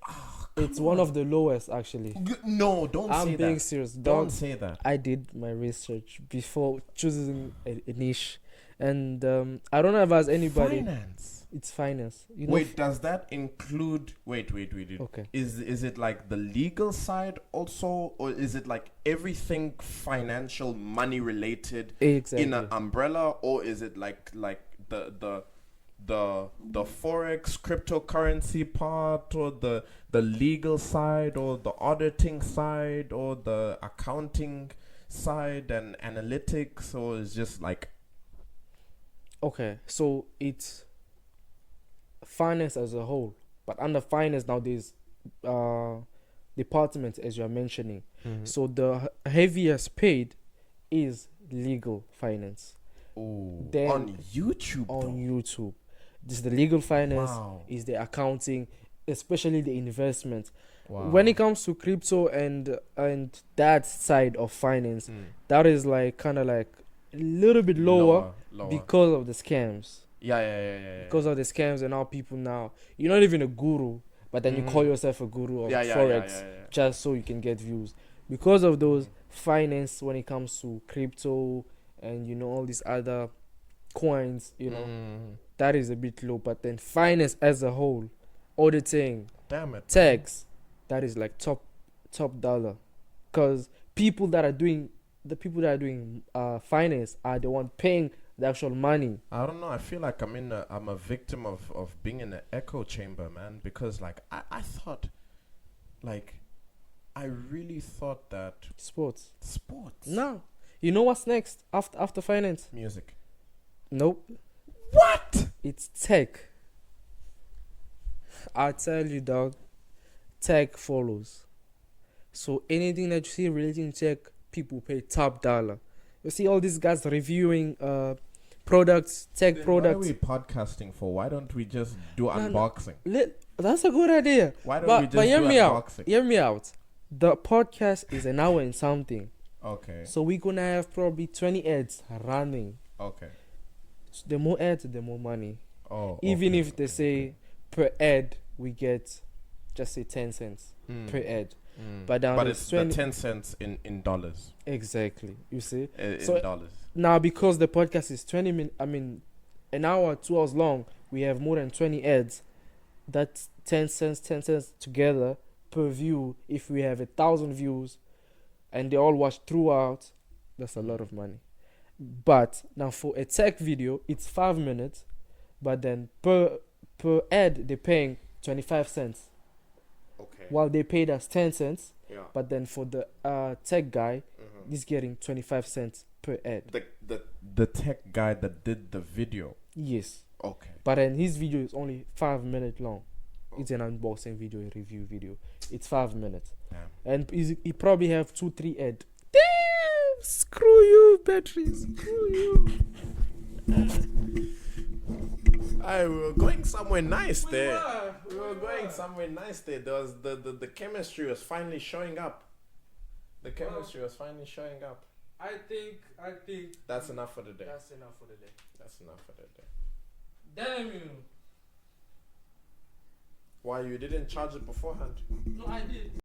one of the lowest actually. No, don't say that. I'm being serious. Don't say that. I did my research before choosing a niche, and I don't advise anybody. Finance. It's finance. Wait, does that include? Wait. Okay. Is it like the legal side also, or is it like everything financial, money related Exactly. in an umbrella, or is it like the forex cryptocurrency part, or the legal side, or the auditing side, or the accounting side and analytics, or is just like Okay, so it's finance as a whole, but under finance now there's departments as you are mentioning. So the heaviest paid is legal finance. Then on YouTube? On YouTube, this is the legal finance. Wow. Is the accounting, especially the investment. Wow. When it comes to crypto and that side of finance, that is like kind of like a little bit lower. Because of the scams. Yeah. Because of the scams and how people now, you're not even a guru, but then you call yourself a guru of forex just so you can get views. Because of those finance, when it comes to crypto and all these other coins, that is a bit low. But then finance as a whole, auditing, damn it, tax, that is like top dollar. Because people that are doing finance are the one paying the actual money. I don't know. I feel like I'm a victim of being in an echo chamber, man. Because like I thought, like I really thought that Sports. No. You know what's next after finance? Music. Nope. What? It's tech. I tell you, dog. Tech follows. So anything that you see relating to tech, people pay top dollar. You see all these guys reviewing products, tech Then products. What are we podcasting for? Why don't we just do unboxing? That's a good idea. Why don't we just do hear me unboxing? Hear me out. The podcast is an hour and something. Okay. So we're gonna have probably 20 ads running. Okay. So the more ads, the more money. Oh. Even okay, if they say per ad we get, just say 10 cents per ad. But it's 20 the 10 cents in dollars. Exactly. You see? In dollars. Now because the podcast is 20 minutes, an hour, 2 hours long, we have more than 20 ads. That's 10 cents together per view. If we have 1,000 views and they all watch throughout, that's a lot of money. But now for a tech video, it's 5 minutes, but then per ad they're paying 25 cents. Okay. While they paid us 10 cents, Yeah. but then for the tech guy, he's getting 25 cents per ad. The tech guy that did the video. Yes. Okay. But then his video is only 5 minutes long. It's an unboxing video, a review video. It's 5 minutes. Damn. And he probably have 2-3 ad. Damn! Screw you, battery. Screw you. We were going somewhere nice there. We were going somewhere nice there. There was the chemistry was finally showing up. The chemistry was finally showing up. I think That's enough for the day. that's enough for the day. That's enough for the day. Damn you. Why you didn't charge it beforehand? No, I did.